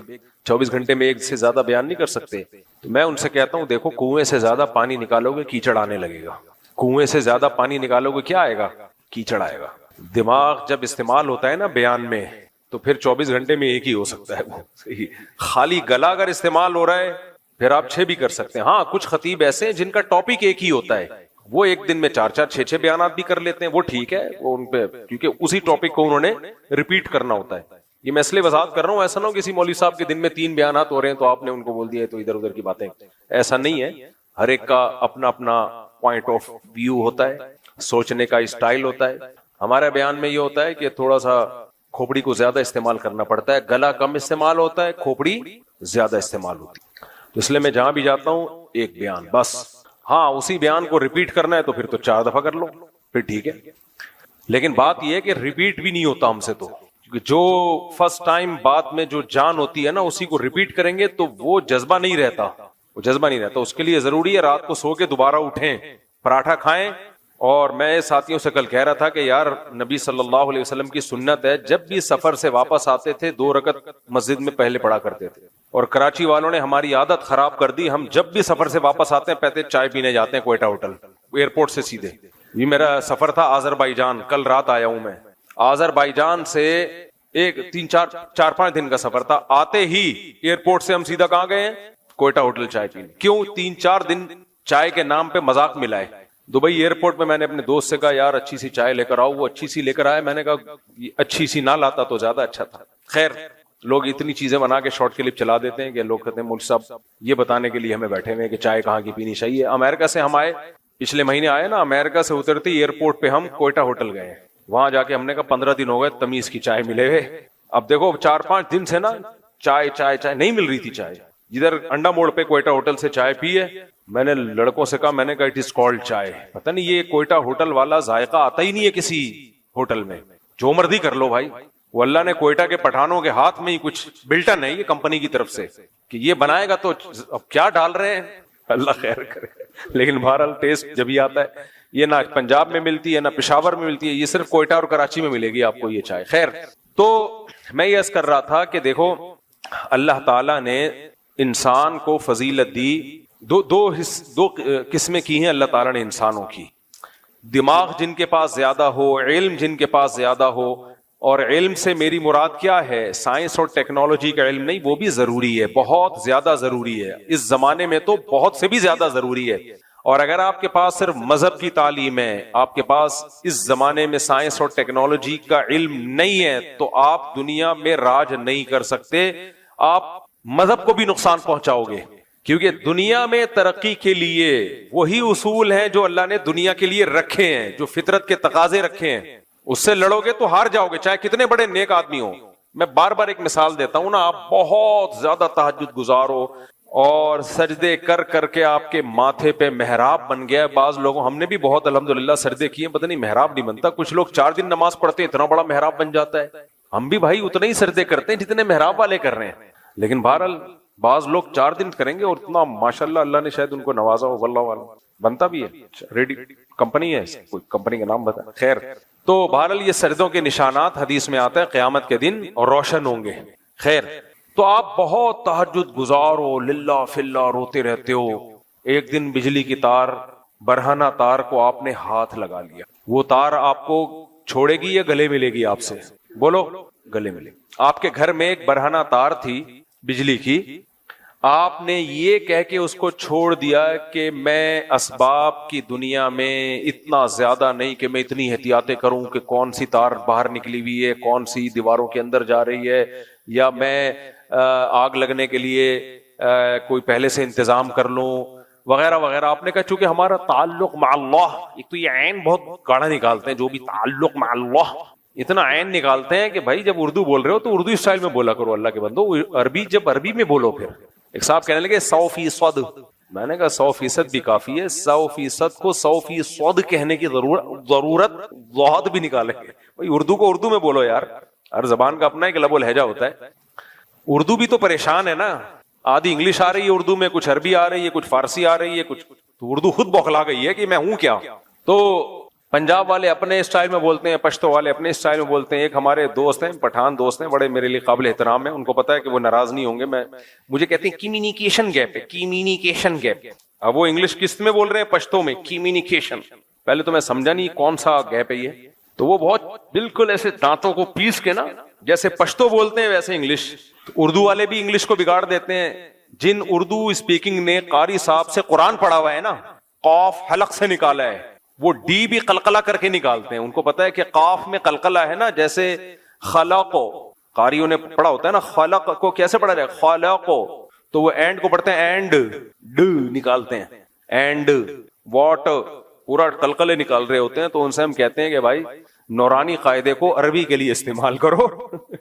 24 گھنٹے میں ایک سے زیادہ بیان نہیں کر سکتے؟ تو میں ان سے کہتا ہوں دیکھو, کنویں سے زیادہ پانی نکالو گے کیچڑ آنے لگے گا. کنویں سے زیادہ پانی نکالو گے کیا آئے گا؟ کیچڑ آئے گا. دماغ جب استعمال ہوتا ہے نا بیان میں, تو پھر 24 گھنٹے میں ایک ہی ہو سکتا ہے وہ. خالی گلا اگر استعمال ہو رہا ہے پھر آپ 6 بھی کر سکتے ہیں. ہاں کچھ خطیب ایسے ہیں جن کا ٹاپک ایک ہی ہوتا ہے, وہ ایک دن میں 4 6 بیانات بھی کر لیتے ہیں, وہ ٹھیک ہے, وہ ان پہ کیونکہ اسی ٹاپک کو انہوں نے ریپیٹ کرنا ہوتا ہے. یہ میں اس لیے وضاحت کر رہا ہوں, ایسا نہ ہو کسی مولوی صاحب کے دن میں 3 بیانات ہو رہے ہیں تو آپ نے ان کو بول دیا ہے تو ادھر ادھر کی باتیں. ایسا نہیں ہے, ہر ایک کا اپنا اپنا پوائنٹ آف ویو ہوتا ہے, سوچنے کا اسٹائل ہوتا ہے. ہمارے بیان میں یہ ہوتا ہے کہ تھوڑا سا کھوپڑی کو زیادہ استعمال کرنا پڑتا ہے, گلا کم استعمال ہوتا ہے, کھوپڑی زیادہ استعمال ہوتی ہے. تو اس لیے میں جہاں بھی جاتا ہوں ایک بیان بس. ہاں اسی بیان کو ریپیٹ کرنا ہے تو پھر تو 4 دفعہ کر لو, پھر ٹھیک ہے. لیکن بات یہ ہے کہ ریپیٹ بھی نہیں ہوتا ہم سے, تو کیونکہ جو فرسٹ ٹائم بات میں جو جان ہوتی ہے نا اسی کو ریپیٹ کریں گے تو وہ جذبہ نہیں رہتا, وہ جذبہ نہیں رہتا. اس کے لیے ضروری ہے رات کو سو کے دوبارہ اٹھیں, پراٹھا کھائیں. اور میں ساتھیوں سے کل کہہ رہا تھا کہ یار نبی صلی اللہ علیہ وسلم کی سنت ہے, جب بھی سفر سے واپس آتے تھے 2 رکعت مسجد میں پہلے پڑھا کرتے تھے. اور کراچی والوں نے ہماری عادت خراب کر دی, ہم جب بھی سفر سے واپس آتے ہیں پہلے چائے پینے جاتے ہیں کوئٹہ ہوٹل, ایئرپورٹ سے سیدھے. یہ میرا سفر تھا آذربائیجان, کل رات آیا ہوں میں. آذربائیجان سے 4-5 دن کا سفر تھا. آتے ہی ایئرپورٹ سے ہم سیدھا کہاں گئے ہیں؟ کوئٹہ ہوٹل چائے پینے. کیوں؟ 3-4 دن چائے کے نام پہ مذاق ملا ہے. دبئی ایئرپورٹ میں میں نے اپنے دوست سے کہا یار اچھی سی چائے لے کر آؤ, وہ اچھی سی لے کر آیا. میں نے کہا اچھی سی نہ لاتا تو زیادہ اچھا تھا. خیر لوگ اتنی چیزیں بنا کے شارٹ کلپ چلا دیتے ہیں کہ لوگ کہتے ہیں مولوی صاحب یہ بتانے کے لیے ہمیں بیٹھے ہوئے کہ چائے کہاں کی پینی چاہیے. امریکہ سے ہم آئے, پچھلے مہینے آئے نا, امریکہ سے اترتے ایئرپورٹ پہ ہم کوئٹہ ہوٹل گئے. وہاں جا کے ہم نے کہا 15 دن ہو گئے تمیز کی چائے ملے ہوئے. اب دیکھو 4-5 دن سے نا چائے نہیں مل رہی تھی. چائے جدھر انڈا موڑ پہ کوئٹہ ہوٹل سے چائے پی ہے, میں نے لڑکوں سے کہا, میں نے کہا اٹ از کالڈ چائے. پتہ نہیں یہ کوئٹہ ہوٹل والا ذائقہ آتا ہی نہیں ہے کسی ہوٹل میں, جو مرضی کر لو بھائی. وہ اللہ نے کوئٹہ کے پٹھانوں کے ہاتھ میں ہی کچھ بلٹن ہے یہ کمپنی کی طرف سے کہ یہ بنائے گا, تو اب کیا ڈال رہے ہیں اللہ خیر کرے. لیکن بہرحال ٹیسٹ جب ہی آتا ہے. یہ نہ پنجاب میں ملتی ہے نہ پشاور میں ملتی ہے, یہ صرف کوئٹہ اور کراچی میں ملے گی آپ کو یہ چائے. خیر تو میں یہ عرض کر رہا تھا کہ دیکھو اللہ تعالیٰ نے انسان کو فضیلت دی. دو قسمیں کی ہیں اللہ تعالیٰ نے انسانوں کی. دماغ جن کے پاس زیادہ ہو, علم جن کے پاس زیادہ ہو. اور علم سے میری مراد کیا ہے؟ سائنس اور ٹیکنالوجی کا علم نہیں, وہ بھی ضروری ہے, بہت زیادہ ضروری ہے. اس زمانے میں تو بہت سے بھی زیادہ ضروری ہے. اور اگر آپ کے پاس صرف مذہب کی تعلیم ہے, آپ کے پاس اس زمانے میں سائنس اور ٹیکنالوجی کا علم نہیں ہے, تو آپ دنیا میں راج نہیں کر سکتے. آپ مذہب کو بھی نقصان پہنچاؤ گے, کیونکہ دنیا میں ترقی کے لیے وہی اصول ہیں جو اللہ نے دنیا کے لیے رکھے ہیں, جو فطرت کے تقاضے رکھے ہیں. اس سے لڑو گے تو ہار جاؤ گے, چاہے کتنے بڑے نیک آدمی ہو. میں بار بار ایک مثال دیتا ہوں نا, آپ بہت زیادہ تہجد گزار ہو اور سجدے کر کر کے آپ کے ماتھے پہ محراب بن گیا ہے. بعض لوگوں, ہم نے بھی بہت الحمدللہ سجدے کیے, پتہ نہیں محراب نہیں بنتا. کچھ لوگ 4 دن نماز پڑھتے ہیں اتنا بڑا محراب بن جاتا ہے. ہم بھی بھائی اتنے ہی سجدے کرتے ہیں جتنے محراب والے کر رہے ہیں. لیکن بہرحال بعض لوگ 4 دن کریں گے اور اتنا ماشاءاللہ اللہ نے شاید ان کو نوازا ہو، واللہ والا بنتا بھی ہے. ریڈی کمپنی ہے، کوئی کمپنی کا نام بتا. خیر، تو بہرحال یہ سجدوں کے نشانات حدیث میں آتا ہے قیامت کے دن اور روشن ہوں گے. خیر، تو آپ بہت تہجد گزار ہو، للہ فی اللہ روتے رہتے ہو. ایک دن بجلی کی تار، برہنہ تار کو آپ نے ہاتھ لگا لیا. وہ تار آپ کو چھوڑے گی یا گلے ملے گی آپ سے؟ بولو، گلے ملے گی. آپ کے گھر میں ایک برہنہ تار تھی بجلی کی، آپ نے یہ کہہ کے اس کو چھوڑ دیا کہ میں اسباب کی دنیا میں اتنا زیادہ نہیں کہ میں اتنی احتیاطیں کروں کہ کون سی تار باہر نکلی ہوئی ہے، کون سی دیواروں کے اندر جا رہی ہے، یا میں آگ لگنے کے لیے کوئی پہلے سے انتظام کر لوں وغیرہ وغیرہ. آپ نے کہا چونکہ ہمارا تعلق مع اللہ، ایک تو یہ عین بہت گاڑا نکالتے ہیں جو بھی تعلق مع اللہ، اتنا عین نکالتے ہیں کہ بھائی جب اردو بول رہے ہو تو اردو اسٹائل میں بولا کرو اللہ کے بندو، عربی جب عربی میں بولو. پھر ایک صاحب کہنے لگے 100%. میں نے کہا 100% بھی کافی ہے، 100% کو 100% کہنے کی ضرورت ضاد بھی نکالیں گے. بھائی اردو کو اردو میں بولو یار، ہر زبان کا اپنا ایک لب و لہجہ ہوتا ہے. اردو بھی تو پریشان ہے نا، آدھی انگلش آ رہی ہے اردو میں، کچھ عربی آ رہی ہے، کچھ فارسی آ رہی ہے، کچھ تو اردو خود بوکھلا گئی ہے کہ میں ہوں کیا. تو پنجاب والے اپنے اسٹائل میں بولتے ہیں، پشتو والے اپنے اسٹائل میں بولتے ہیں. ایک ہمارے دوست ہیں، پٹھان دوست ہیں، بڑے میرے لیے قابل احترام ہیں، ان کو پتا ہے کہ وہ ناراض نہیں ہوں گے. مجھے کہتے ہیں کمیونیکیشن گیپ ہے، کمیونیکیشن گیپ. اب وہ انگلش کس میں بول رہے ہیں؟ پشتو میں، کمیونیکیشن. پہلے تو میں سمجھا نہیں کون سا گیپ ہے یہ. تو وہ بہت بالکل ایسے دانتوں کو پیس کے نا، جیسے پشتو بولتے ہیں ویسے انگلش. اردو والے بھی انگلش کو بگاڑ دیتے ہیں. جن اردو اسپیکنگ نے قاری صاحب سے قرآن پڑھا ہوا ہے نا، قاف حلق سے نکالا ہے، وہ ڈی بھی قلقلہ کر کے نکالتے ہیں. ان کو پتا ہے کہ قاف میں قلقلہ ہے نا، جیسے خلق، قاریوں نے پڑھا ہوتا ہے نا خلق کو کیسے پڑھا جائے، خلق، تو وہ اینڈ کو پڑھتے ہیں اینڈ، ڈ نکالتے ہیں، اینڈ واٹ، پورا قلقلے نکال رہے ہوتے ہیں. تو ان سے ہم کہتے ہیں کہ بھائی نورانی قاعدے کو عربی کے لیے استعمال کرو،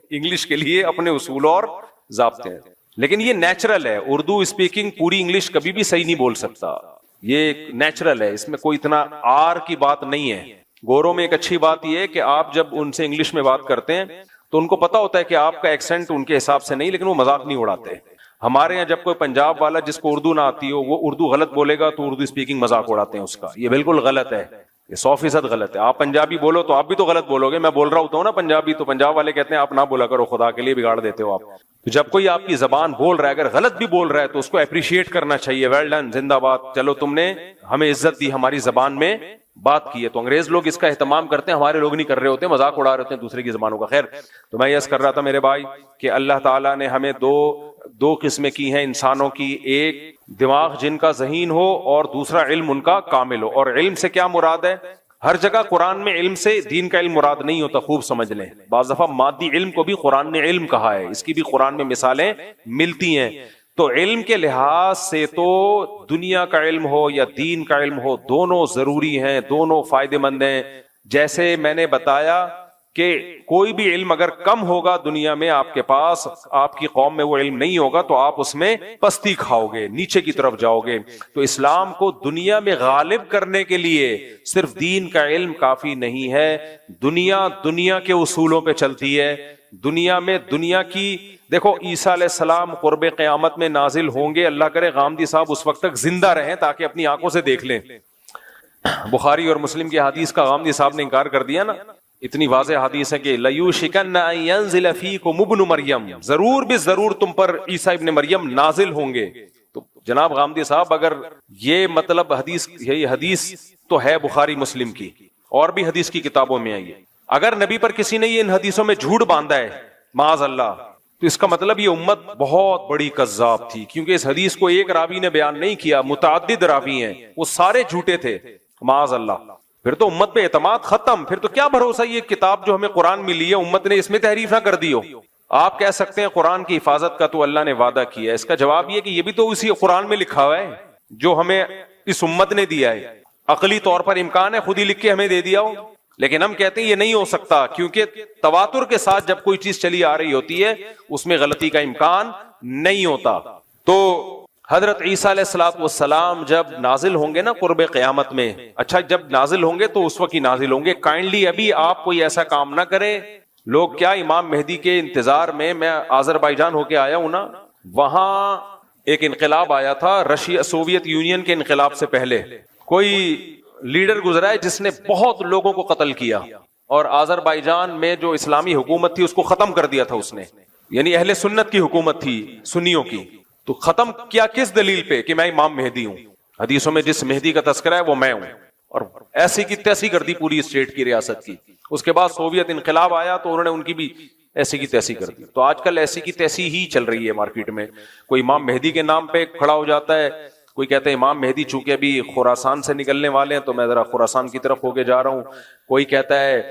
انگلش کے لیے اپنے اصول اور ضابطے ہیں. لیکن یہ نیچرل ہے، اردو اسپیکنگ پوری انگلش کبھی بھی صحیح نہیں بول سکتا، یہ نیچرل ہے، اس میں کوئی اتنا آر کی بات نہیں ہے. گوروں میں ایک اچھی بات یہ ہے کہ آپ جب ان سے انگلش میں بات کرتے ہیں تو ان کو پتا ہوتا ہے کہ آپ کا ایکسنٹ ان کے حساب سے نہیں، لیکن وہ مذاق نہیں اڑاتے. ہمارے یہاں جب کوئی پنجاب والا جس کو اردو نہ آتی ہو وہ اردو غلط بولے گا تو اردو اسپیکنگ مذاق اڑاتے ہیں اس کا. یہ بالکل غلط ہے، یہ 100% غلط ہے. آپ پنجابی بولو تو آپ بھی تو غلط بولو گے. میں بول رہا ہوتا ہوں نا پنجابی، تو پنجاب والے کہتے ہیں آپ نہ بولا کرو، خدا کے لیے بگاڑ دیتے ہو آپ. تو جب کوئی آپ کی زبان بول رہا ہے، اگر غلط بھی بول رہا ہے تو اس کو اپریشیٹ کرنا چاہیے. ویل ڈن، زندہ باد، چلو تم نے ہمیں عزت دی، ہماری زبان میں بات کی ہے. تو انگریز لوگ اس کا اہتمام کرتے ہیں، ہمارے لوگ نہیں کر رہے ہوتے، مذاق اڑا رہے ہوتے ہیں دوسرے کی زبانوں کا. خیر، تو میں یہ کر رہا تھا میرے بھائی کہ اللہ تعالیٰ نے ہمیں دو قسمیں کی ہیں انسانوں کی، ایک دماغ جن کا ذہین ہو اور دوسرا علم ان کا کامل ہو. اور علم سے کیا مراد ہے؟ ہر جگہ قرآن میں علم سے دین کا علم مراد نہیں ہوتا، خوب سمجھ لیں. بعض دفعہ مادی علم کو بھی قرآن نے علم کہا ہے، اس کی بھی قرآن میں مثالیں ملتی ہیں. تو علم کے لحاظ سے تو دنیا کا علم ہو یا دین کا علم ہو، دونوں ضروری ہیں، دونوں فائدے مند ہیں. جیسے میں نے بتایا کہ کوئی بھی علم اگر کم ہوگا دنیا میں آپ کے پاس، آپ کی قوم میں وہ علم نہیں ہوگا تو آپ اس میں پستی کھاؤ گے، نیچے کی طرف جاؤ گے. تو اسلام کو دنیا میں غالب کرنے کے لیے صرف دین کا علم کافی نہیں ہے. دنیا کے اصولوں پہ چلتی ہے. دنیا میں دنیا کی دیکھو، عیسیٰ علیہ السلام قرب قیامت میں نازل ہوں گے. اللہ کرے غامدی صاحب اس وقت تک زندہ رہیں تاکہ اپنی آنکھوں سے دیکھ لیں. بخاری اور مسلم کی حدیث کا غامدی صاحب نے انکار کر دیا نا. اتنی واضح حدیث ہے کہ لَيُوشِكَنَّ أَن يَنزِلَ فِيكُمُ ابْنُ مَرْيَمَ، ضرور بھی ضرور تم پر عیسیٰ ابن مریم نازل ہوں گے. تو جناب غامدی صاحب، اگر یہ مطلب یہی حدیث تو ہے بخاری مسلم کی، اور بھی حدیث کی کتابوں میں آئی ہے. اگر نبی پر کسی نے یہ ان حدیثوں میں جھوٹ باندھا ہے معاذ اللہ، تو اس کا مطلب یہ امت بہت بڑی کذاب تھی، کیونکہ اس حدیث کو ایک راوی نے بیان نہیں کیا، متعدد راوی ہیں، وہ سارے جھوٹے تھے معاذ اللہ. پھر تو امت پہ اعتماد ختم. پھر تو کیا بھروسہ یہ کتاب جو ہمیں قرآن ملی ہے امت نے اس میں تحریف نہ کر دی ہو. آپ کہہ سکتے ہیں قرآن کی حفاظت کا تو اللہ نے وعدہ کیا ہے. اس کا جواب یہ کہ یہ بھی تو اسی قرآن میں لکھا ہوا ہے جو ہمیں اس امت نے دیا ہے. عقلی طور پر امکان ہے خود ہی لکھ کے ہمیں دے دیا ہو، لیکن ہم کہتے ہیں یہ نہیں ہو سکتا، کیونکہ تواتر کے ساتھ جب کوئی چیز چلی آ رہی ہوتی ہے اس میں غلطی کا امکان نہیں ہوتا. تو حضرت عیسیٰ علیہ السلام جب نازل ہوں گے نا قرب قیامت میں، اچھا جب نازل ہوں گے تو اس وقت ہی نازل ہوں گے. کائنڈلی ابھی آپ کوئی ایسا کام نہ کریں. لوگ کیا امام مہدی کے انتظار میں آذربائیجان ہو کے آیا ہوں نا، وہاں ایک انقلاب آیا تھا رشیا سوویت یونین کے انقلاب سے پہلے. کوئی لیڈر گزرا ہے جس نے بہت لوگوں کو قتل کیا اور آذربائیجان میں جو اسلامی حکومت تھی اس کو ختم کر دیا تھا اس نے. یعنی اہل سنت کی حکومت تھی سنیوں کی. تو ختم کیا کس دلیل پہ؟ کہ میں امام مہدی ہوں. حدیثوں میں جس مہدی کا تذکرہ ہے وہ میں ہوں. اور ایسی کی تیسی کر دی پوری اسٹیٹ کی ریاست کی. اس کے بعد سوویت انقلاب آیا تو انہوں نے ان کی بھی ایسی کی تیسی کر دی. تو آج کل ایسی کی تیسی ہی چل رہی ہے مارکیٹ میں. کوئی امام مہدی کے نام پہ کھڑا ہو جاتا ہے, کوئی کہتا ہے امام مہدی چونکہ ابھی خراسان سے نکلنے والے ہیں تو میں ذرا خراسان کی طرف ہو کے جا رہا ہوں. کوئی کہتا ہے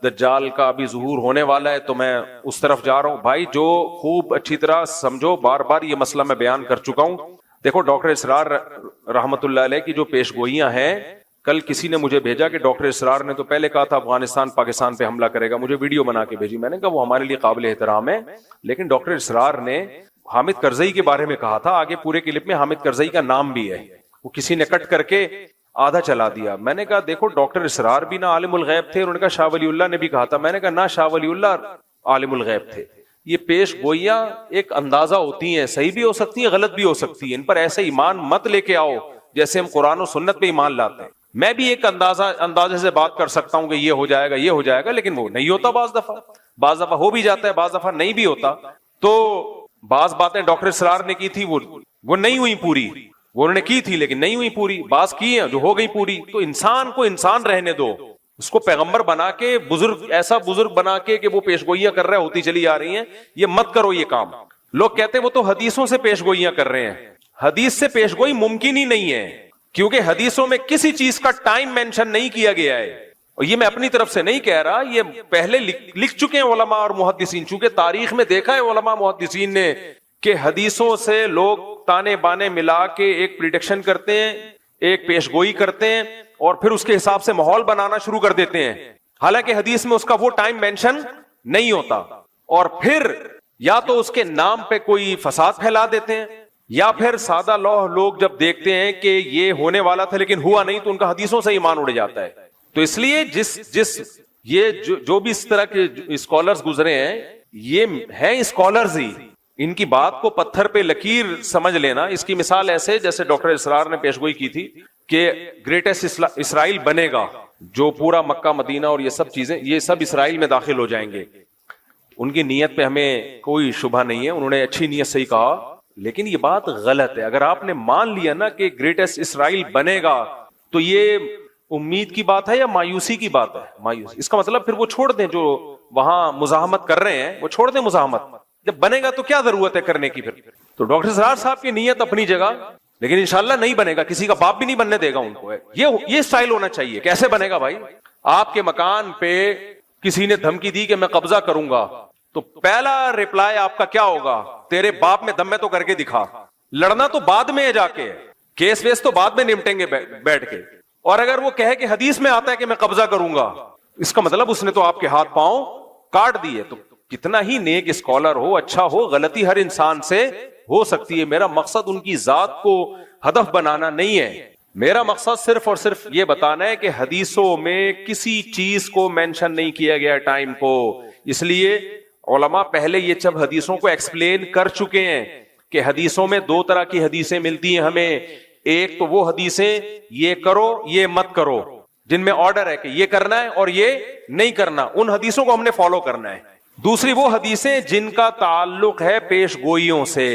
دجال کا ابھی ظہور ہونے والا ہے تو میں اس طرف جا رہا ہوں. بھائی جو خوب اچھی طرح سمجھو, بار بار یہ مسئلہ میں بیان کر چکا ہوں. دیکھو ڈاکٹر اسرار رحمت اللہ علیہ کی جو پیش گوئیاں ہیں, کل کسی نے مجھے بھیجا کہ ڈاکٹر اسرار نے تو پہلے کہا تھا افغانستان پاکستان پہ حملہ کرے گا, مجھے ویڈیو بنا کے بھیجی. میں نے کہا وہ ہمارے لیے قابل احترام ہے, لیکن ڈاکٹر اسرار نے حامد کرزئی کے بارے میں کہا تھا. آگے پورے کلپ میں حامد کرزئی کا نام بھی ہے, وہ کسی نے کٹ کر کے آدھا چلا دیا. میں نے کہا دیکھو ڈاکٹر اسرار بھی نہ عالم الغیب تھے, انہوں نے کہا شاہ ولی اللہ نے بھی کہا تھا. میں نے کہا نہ شاہ ولی اللہ عالم الغیب تھے. یہ پیش گوئیاں ایک اندازہ ہوتی ہیں, صحیح بھی ہو سکتی ہیں غلط بھی ہو سکتی ہیں. ان پر ایسے ایمان مت لے کے آؤ جیسے ہم قرآن و سنت پہ ایمان لاتے ہیں. میں بھی ایک اندازے سے بات کر سکتا ہوں کہ یہ ہو جائے گا یہ ہو جائے گا, لیکن وہ نہیں ہوتا. بعض دفعہ ہو بھی جاتا ہے, بعض دفعہ نہیں بھی ہوتا. تو بعض باتیں ڈاکٹر اسرار نے کی تھی وہ نہیں ہوئی پوری, وہ انہوں نے کی تھی لیکن نہیں ہوئی پوری. بعض کی ہیں جو ہو گئی پوری. تو انسان کو انسان رہنے دو, اس کو پیغمبر بنا کے بزرگ ایسا بزرگ بنا کے کہ وہ پیش گوئیاں کر رہے ہوتی چلی آ رہی ہیں, یہ مت کرو یہ کام. لوگ کہتے ہیں وہ تو حدیثوں سے پیش گوئیاں کر رہے ہیں. حدیث سے پیش گوئی ممکن ہی نہیں ہے, کیونکہ حدیثوں میں کسی چیز کا ٹائم مینشن نہیں کیا گیا ہے. اور یہ میں اپنی طرف سے نہیں کہہ رہا, یہ پہلے لکھ چکے ہیں علماء اور محدثین. چونکہ تاریخ میں دیکھا ہے علماء محدثین نے کہ حدیثوں سے لوگ تانے بانے ملا کے ایک پریڈکشن کرتے ہیں, ایک پیش گوئی کرتے ہیں, اور پھر اس کے حساب سے ماحول بنانا شروع کر دیتے ہیں, حالانکہ حدیث میں اس کا وہ ٹائم مینشن نہیں ہوتا. اور پھر یا تو اس کے نام پہ کوئی فساد پھیلا دیتے ہیں, یا پھر سادہ لوگ جب دیکھتے ہیں کہ یہ ہونے والا تھا لیکن ہوا نہیں تو ان کا حدیثوں سے ایمان اڑ جاتا ہے. تو اس لیے یہ جو بھی اس طرح کے اسکالرز گزرے ہیں یہ ہیں اسکالرز ہی, ان کی بات کو پتھر پہ لکیر سمجھ لینا. اس کی مثال ایسے جیسے ڈاکٹر اسرار نے پیش گوئی کی تھی کہ گریٹسٹ اسرائیل بنے گا, جو پورا مکہ مدینہ اور یہ سب چیزیں یہ سب اسرائیل میں داخل ہو جائیں گے. ان کی نیت پہ ہمیں کوئی شبہ نہیں ہے, انہوں نے اچھی نیت سے ہی کہا, لیکن یہ بات غلط ہے. اگر آپ نے مان لیا نا کہ گریٹسٹ اسرائیل بنے گا تو یہ امید کی بات ہے یا مایوسی کی بات ہے؟ مایوسی. اس کا مطلب پھر وہ چھوڑ دیں جو وہاں مزاحمت کر رہے ہیں, وہ چھوڑ دیں مزاحمت. جب بنے گا تو کیا ضرورت ہے کرنے کی؟ پھر تو ڈاکٹر اسرار صاحب کی نیت اپنی جگہ, لیکن انشاءاللہ نہیں بنے گا, کسی کا باپ بھی نہیں بننے دے گا ان کو. یہ اسٹائل ہونا چاہیے. کیسے بنے گا بھائی؟ آپ کے مکان پہ کسی نے دھمکی دی کہ میں قبضہ کروں گا, تو پہلا ریپلائی آپ کا کیا ہوگا؟ تیرے باپ میں دم میں تو کر کے دکھا. لڑنا تو بعد میں ہے, جا کے کیس ویس تو بعد میں نمٹیں گے بیٹھ کے. اور اگر وہ کہے کہ حدیث میں آتا ہے کہ میں قبضہ کروں گا, اس کا مطلب اس نے تو آپ کے ہاتھ پاؤں کاٹ دیے. تو کتنا ہی نیک اسکالر ہو, اچھا ہو, غلطی ہر انسان سے ہو سکتی ہے. میرا مقصد ان کی ذات کو ہدف بنانا نہیں ہے, میرا مقصد صرف اور صرف یہ بتانا ہے کہ حدیثوں میں کسی چیز کو مینشن نہیں کیا گیا ٹائم کو. اس لیے علماء پہلے یہ سب حدیثوں کو ایکسپلین کر چکے ہیں کہ حدیثوں میں دو طرح کی حدیثیں ملتی ہیں ہمیں. ایک تو وہ حدیثیں یہ کرو یہ مت کرو, جن میں آرڈر ہے کہ یہ کرنا ہے اور یہ نہیں کرنا, ان حدیثوں کو ہم نے فالو کرنا ہے. دوسری وہ حدیثیں جن کا تعلق ہے پیش گوئیوں سے,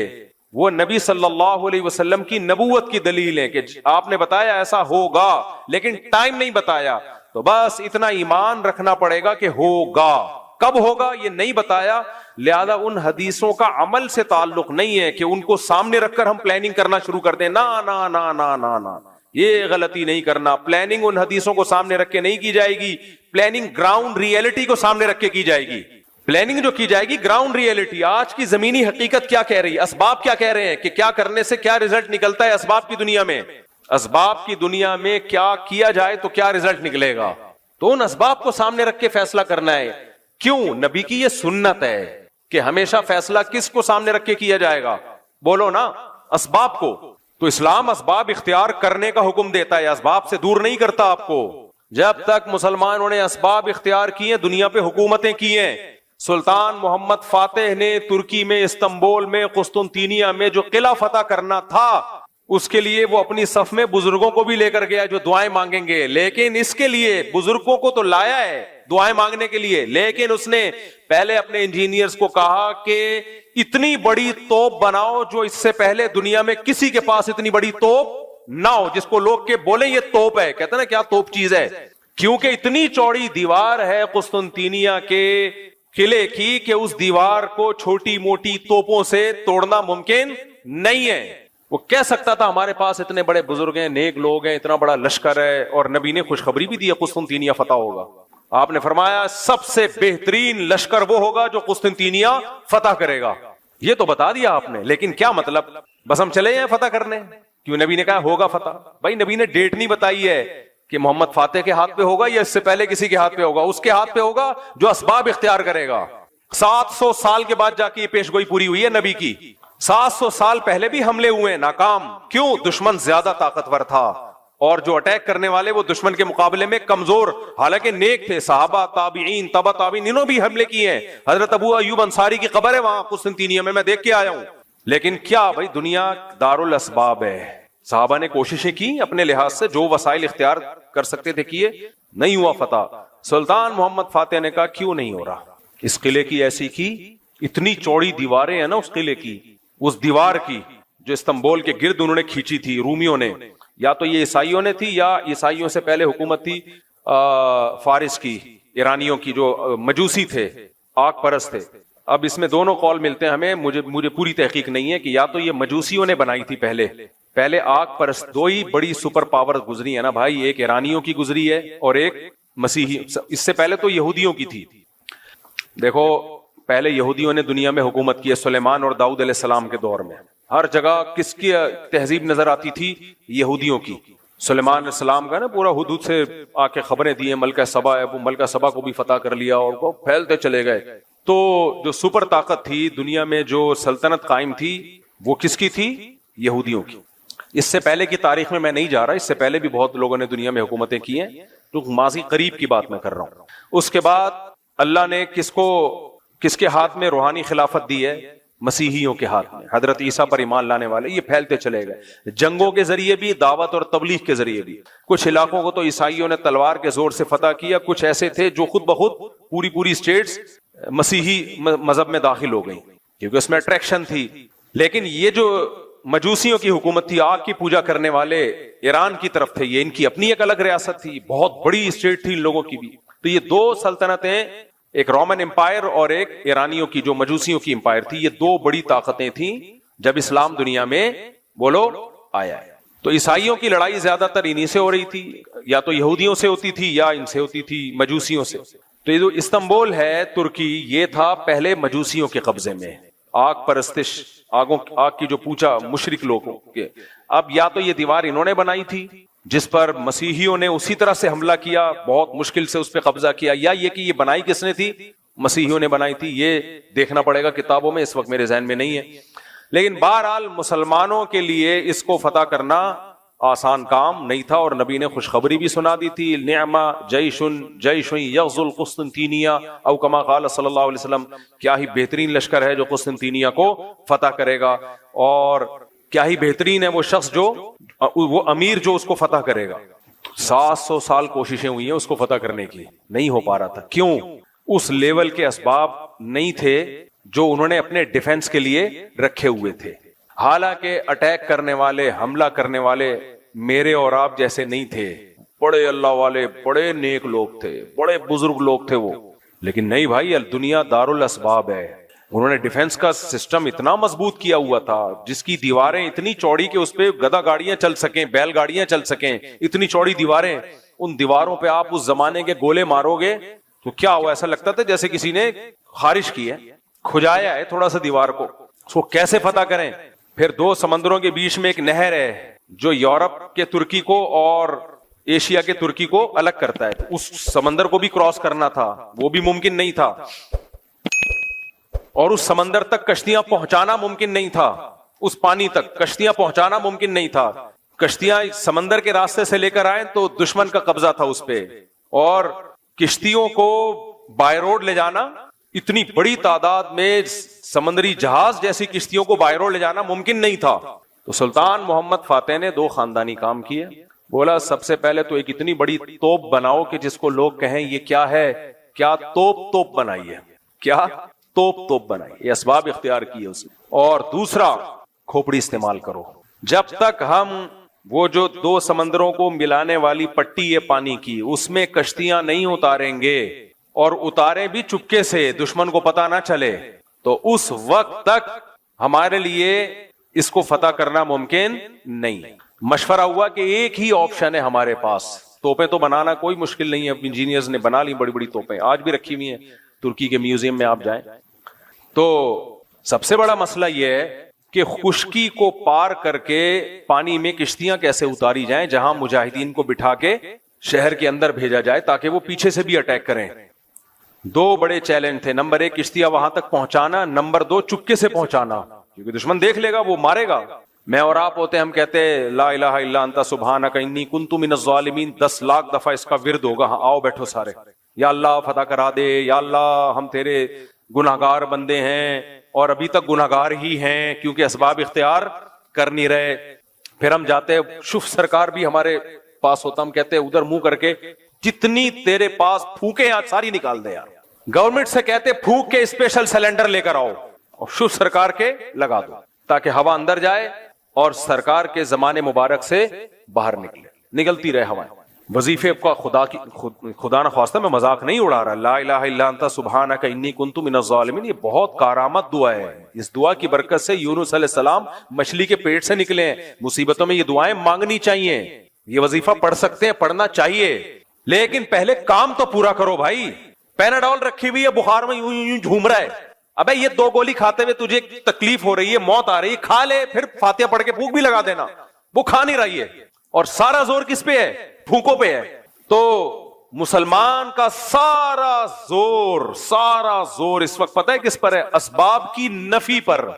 وہ نبی صلی اللہ علیہ وسلم کی نبوت کی دلیل ہے کہ آپ نے بتایا ایسا ہوگا لیکن ٹائم نہیں بتایا, تو بس اتنا ایمان رکھنا پڑے گا کہ ہوگا. کب ہوگا یہ نہیں بتایا, لہذا ان حدیثوں کا عمل سے تعلق نہیں ہے کہ ان کو سامنے رکھ کر ہم پلاننگ کرنا شروع کر دیں. نا نا نا نا نا نا, یہ غلطی نہیں کرنا. پلاننگ ان حدیثوں کو سامنے رکھ کے نہیں کی جائے گی, پلاننگ گراؤنڈ ریئلٹی کو سامنے رکھ کے کی جائے گی. پلاننگ جو کی جائے گی گراؤنڈ ریئلٹی, آج کی زمینی حقیقت کیا کہہ رہی ہے, اسباب کیا کہہ رہے ہیں کہ کیا کرنے سے کیا رزلٹ نکلتا ہے. اسباب کی دنیا میں, اسباب کی دنیا میں کیا کیا جائے تو کیا رزلٹ نکلے گا, تو ان اسباب کو سامنے رکھ کے فیصلہ کرنا ہے. کیوں؟ نبی کی یہ سنت ہے کہ ہمیشہ فیصلہ کس کو سامنے رکھ کے کیا جائے گا؟ بولو نا, اسباب کو. تو اسلام اسباب اختیار کرنے کا حکم دیتا ہے, اسباب سے دور نہیں کرتا آپ کو. جب تک مسلمانوں نے اسباب اختیار کیے, دنیا پہ حکومتیں کی ہیں, سلطان محمد فاتح نے ترکی میں استنبول میں قسطنطینیہ میں جو قلعہ فتح کرنا تھا اس کے لیے وہ اپنی صف میں بزرگوں کو بھی لے کر گیا جو دعائیں مانگیں گے، لیکن اس کے لیے بزرگوں کو تو لایا ہے دعائیں مانگنے کے لیے، لیکن اس نے پہلے اپنے انجینئرز کو کہا کہ اتنی بڑی توپ بناؤ جو اس سے پہلے دنیا میں کسی کے پاس اتنی بڑی توپ نہ ہو، جس کو لوگ کے بولیں یہ توپ ہے، کہتے ہیں نا کیا توپ چیز ہے، کیونکہ اتنی چوڑی دیوار ہے قسطنطینیہ کے قلعے کی کہ اس دیوار کو چھوٹی موٹی توپوں سے توڑنا ممکن نہیں ہے۔ وہ کہہ سکتا تھا ہمارے پاس اتنے بڑے بزرگ ہیں، نیک لوگ ہیں، اتنا بڑا لشکر ہے، اور نبی نے خوشخبری بھی دی ہے قسطنطینیہ فتح ہوگا۔ آپ نے فرمایا سب سے بہترین لشکر وہ ہوگا جو قسطنطینیہ فتح کرے گا، یہ تو بتا دیا آپ نے، لیکن کیا مطلب بس ہم چلے جائیں فتح کرنے؟ کیوں نبی نے کہا ہوگا فتح؟ بھائی نبی نے ڈیٹ نہیں بتائی ہے کہ محمد فاتح کے ہاتھ پہ ہوگا یا اس سے پہلے کسی کے ہاتھ پہ ہوگا، اس کے ہاتھ پہ ہوگا جو اسباب اختیار کرے گا۔ 700 سال کے بعد جا کے یہ پیش گوئی پوری ہوئی ہے نبی کی۔ 700 سال پہلے بھی حملے ہوئے ناکام، کیوں؟ دشمن زیادہ طاقتور تھا، اور جو اٹیک کرنے والے وہ دشمن کے مقابلے میں کمزور، حالانکہ نیک تھے، صحابہ، تابعین، تبع تابعین، انہوں بھی حملے کیے ہیں۔ حضرت ابو ایوب انصاری کی قبر ہے وہاں قسطنطینیہ میں دیکھ کے آیا ہوں۔ لیکن کیا بھائی دنیا دارالاسباب ہے، صحابہ نے کوششیں کی اپنے لحاظ سے، جو وسائل اختیار کر سکتے تھے کیے، نہیں ہوا فتح۔ سلطان محمد فاتح نے کہا کیوں نہیں ہو رہا؟ اس قلعے کی ایسی کی، اتنی چوڑی دیواریں ہیں نا اس قلعے کی، اس دیوار کی جو استنبول کے گرد انہوں نے کھینچی تھی رومیوں نے، یا تو یہ عیسائیوں نے تھی یا عیسائیوں سے پہلے حکومت تھی فارس کی، ایرانیوں کی، جو مجوسی تھے، آگ پرست تھے۔ اب اس میں دونوں قول ملتے ہیں ہمیں، مجھے پوری تحقیق نہیں ہے کہ یا تو یہ مجوسیوں نے بنائی تھی پہلے آگ پرست، دو ہی بڑی سپر پاور گزری ہے نا بھائی، ایک ایرانیوں کی گزری ہے اور ایک مسیحی، اس سے پہلے تو یہودیوں کی تھی۔ دیکھو پہلے یہودیوں نے دنیا میں حکومت کی ہے، سلیمان اور داؤد علیہ السلام کے دور میں، ہر جگہ کس کی تہذیب نظر آتی تھی؟ یہودیوں کی۔ سلیمان علیہ السلام کا نا پورا حدود سے آ کے خبریں دی ہیں، ملکہ سبا ہے، وہ ملکہ سبا کو بھی فتح کر لیا اور وہ پھیلتے چلے گئے۔ تو جو سپر طاقت تھی دنیا میں، جو سلطنت قائم تھی، وہ کس کی تھی؟ یہودیوں کی۔ اس سے پہلے کی تاریخ میں نہیں جا رہا، اس سے پہلے بھی بہت لوگوں نے دنیا میں حکومتیں کی ہیں، تو ماضی قریب کی بات میں کر رہا ہوں۔ اس کے بعد اللہ نے کس کے ہاتھ میں روحانی خلافت دی ہے؟ مسیحیوں کے ہاتھ میں، حضرت عیسیٰ پر ایمان لانے والے، یہ پھیلتے چلے گئے، جنگوں کے ذریعے بھی، دعوت اور تبلیغ کے ذریعے بھی۔ کچھ علاقوں کو تو عیسائیوں نے تلوار کے زور سے فتح کیا، کچھ ایسے تھے جو خود بخود پوری اسٹیٹس مسیحی مذہب میں داخل ہو گئی کیونکہ اس میں اٹریکشن تھی۔ لیکن یہ جو مجوسیوں کی حکومت تھی، آگ کی پوجا کرنے والے ایران کی طرف تھے، یہ ان کی اپنی ایک الگ ریاست تھی، بہت بڑی اسٹیٹ تھی ان لوگوں کی بھی۔ تو یہ دو سلطنتیں، ایک رومن امپائر اور ایک ایرانیوں کی جو مجوسیوں کی امپائر تھی، یہ دو بڑی طاقتیں تھیں جب اسلام دنیا میں بولو آیا ہے۔ تو عیسائیوں کی لڑائی زیادہ تر انہی سے ہو رہی تھی، یا تو یہودیوں سے ہوتی تھی یا ان سے ہوتی تھی مجوسیوں سے۔ تو یہ جو استنبول ہے ترکی، یہ تھا پہلے مجوسیوں کے قبضے میں، آگ پرستش، آگ کی جو پوجا مشرک لوگوں کے۔ اب یا تو یہ دیوار انہوں نے بنائی تھی جس پر مسیحیوں نے اسی طرح سے حملہ کیا، بہت مشکل سے اس پہ قبضہ کیا، یا یہ کہ یہ بنائی کس نے تھی؟ مسیحیوں نے بنائی تھی۔ یہ دیکھنا پڑے گا کتابوں میں، اس وقت میرے ذہن میں نہیں ہے۔ لیکن بہرحال مسلمانوں کے لیے اس کو فتح کرنا آسان کام نہیں تھا، اور نبی نے خوشخبری بھی سنا دی تھی، نعم جیش یغزو القسطنطینیہ او کما قال صلی اللہ علیہ وسلم، کیا ہی بہترین لشکر ہے جو قسطنطینیہ کو فتح کرے گا، اور کیا ہی بہترین ہے وہ شخص جو، وہ امیر جو اس کو فتح کرے گا۔ 700 سال کوششیں ہوئی ہیں اس کو فتح کرنے کی، نہیں ہو پا رہا تھا۔ کیوں؟ اس لیول کے اسباب نہیں تھے جو انہوں نے اپنے ڈیفنس کے لیے رکھے ہوئے تھے۔ حالانکہ اٹیک کرنے والے، حملہ کرنے والے میرے اور آپ جیسے نہیں تھے، بڑے اللہ والے، بڑے نیک لوگ تھے، بڑے بزرگ لوگ تھے وہ، لیکن نہیں بھائی، دنیا دارالاسباب ہے۔ انہوں نے ڈیفنس کا سسٹم اتنا مضبوط کیا ہوا تھا، جس کی دیواریں اتنی چوڑی کہ اس پہ گدا گاڑیاں چل سکیں، بیل گاڑیاں چل سکیں، اتنی چوڑی دیواریں۔ ان دیواروں پہ آپ اس زمانے کے گولے مارو گے تو کیا ہوا؟ ایسا لگتا تھا جیسے کسی نے خارش کی ہے، کھجایا ہے تھوڑا سا دیوار کو۔ اس کو کیسے فتح کریں؟ پھر دو سمندروں کے بیچ میں ایک نہر ہے جو یورپ کے ترکی کو اور ایشیا کے ترکی کو الگ کرتا ہے، اس سمندر کو بھی کراس کرنا تھا، وہ بھی ممکن نہیں تھا، اور اس سمندر تک کشتیاں پہنچانا ممکن نہیں تھا، اس پانی تک کشتیاں پہنچانا ممکن نہیں تھا۔ کشتیاں سمندر کے راستے سے لے کر آئیں تو دشمن کا قبضہ تھا اس پہ، اور کشتیوں کو بائی روڈ لے جانا اتنی بڑی تعداد میں سمندری جہاز جیسی کشتیوں کو بائی روڈ لے جانا ممکن نہیں تھا. تو سلطان محمد فاتح نے 2 خاندانی کام کیے. بولا سب سے پہلے تو ایک اتنی بڑی توپ بناؤ کہ جس کو لوگ کہیں یہ کیا ہے, کیا توپ بنائی ہے, کیا توپ بنائی, یہ اسباب اختیار کیے اسے. اور دوسرا کھوپڑی استعمال کرو. جب تک ہم وہ جو 2 سمندروں کو ملانے والی پٹی ہے پانی کی, اس میں کشتیاں نہیں اتاریں گے, اور اتارے بھی چپکے سے, دشمن کو پتا نہ چلے, تو اس وقت تک ہمارے لیے اس کو فتح کرنا ممکن نہیں. مشورہ ہوا کہ ایک ہی آپشن ہے ہمارے پاس. توپیں تو بنانا کوئی مشکل نہیں ہے, انجینئرز نے بنا لی بڑی بڑی توپیں, آج بھی رکھی ہوئی ہیں ترکی کے میوزیم میں آپ جائیں. تو سب سے بڑا مسئلہ یہ ہے کہ خشکی کو پار کر کے پانی میں کشتیاں کیسے اتاری جائیں جہاں مجاہدین کو بٹھا کے شہر کے اندر بھیجا جائے تاکہ وہ پیچھے سے بھی اٹیک کریں. 2 بڑے چیلنج تھے. نمبر 1 کشتیاں وہاں تک پہنچانا, نمبر 2 چپکے سے پہنچانا, کیونکہ دشمن دیکھ لے گا وہ مارے گا. میں اور آپ ہوتے ہم کہتے لا الہ الا انت سبحانک انی کنت من الظالمین, 10 لاکھ دفعہ اس کا ورد ہوگا. آؤ بیٹھو سارے, یا اللہ فتح کرا دے, یا اللہ ہم تیرے گناہگار بندے ہیں اور ابھی تک گناہگار ہی ہیں کیونکہ اسباب اختیار کر نہیں رہے. پھر ہم جاتے, شف سرکار بھی ہمارے پاس ہوتا, ہم کہتے ادھر منہ کر کے جتنی تیرے پاس پھونکے آج ساری نکال دے یار. گورنمنٹ سے کہتے پھونک کے اسپیشل سلنڈر لے کر آؤ اور شف سرکار کے لگا دو تاکہ ہوا اندر جائے اور سرکار کے زمانے مبارک سے باہر نکلتی رہے ہوائیں. وظیفے کا خدا نہ خواستہ میں مذاق نہیں اڑا رہا. لا الہ الا انت سبحانک انی کنت من الظالمین, یہ بہت کارآمد دعا ہے. اس دعا کی برکت سے یونس علیہ السلام مچھلی کے پیٹ سے نکلے ہیں. مصیبتوں میں یہ دعائیں مانگنی چاہیے, یہ وظیفہ پڑھ سکتے ہیں, پڑھنا چاہیے, لیکن پہلے کام تو پورا کرو بھائی. پیناڈول رکھی ہوئی ہے, بخار میں یوں یوں جھوم رہا ہے, ابے یہ 2 گولی کھاتے ہوئے تجھے تکلیف ہو رہی ہے, موت آ رہی ہے, کھا لے, پھر فاتحہ پڑھ کے پھونک بھی لگا دینا. وہ کھا نہیں رہی ہے اور سارا زور کس پہ ہے, پھونکوں پہ ہے. تو مسلمان کا سارا زور اس وقت پتہ ہے کس پر ہے, اسباب کی نفی پر.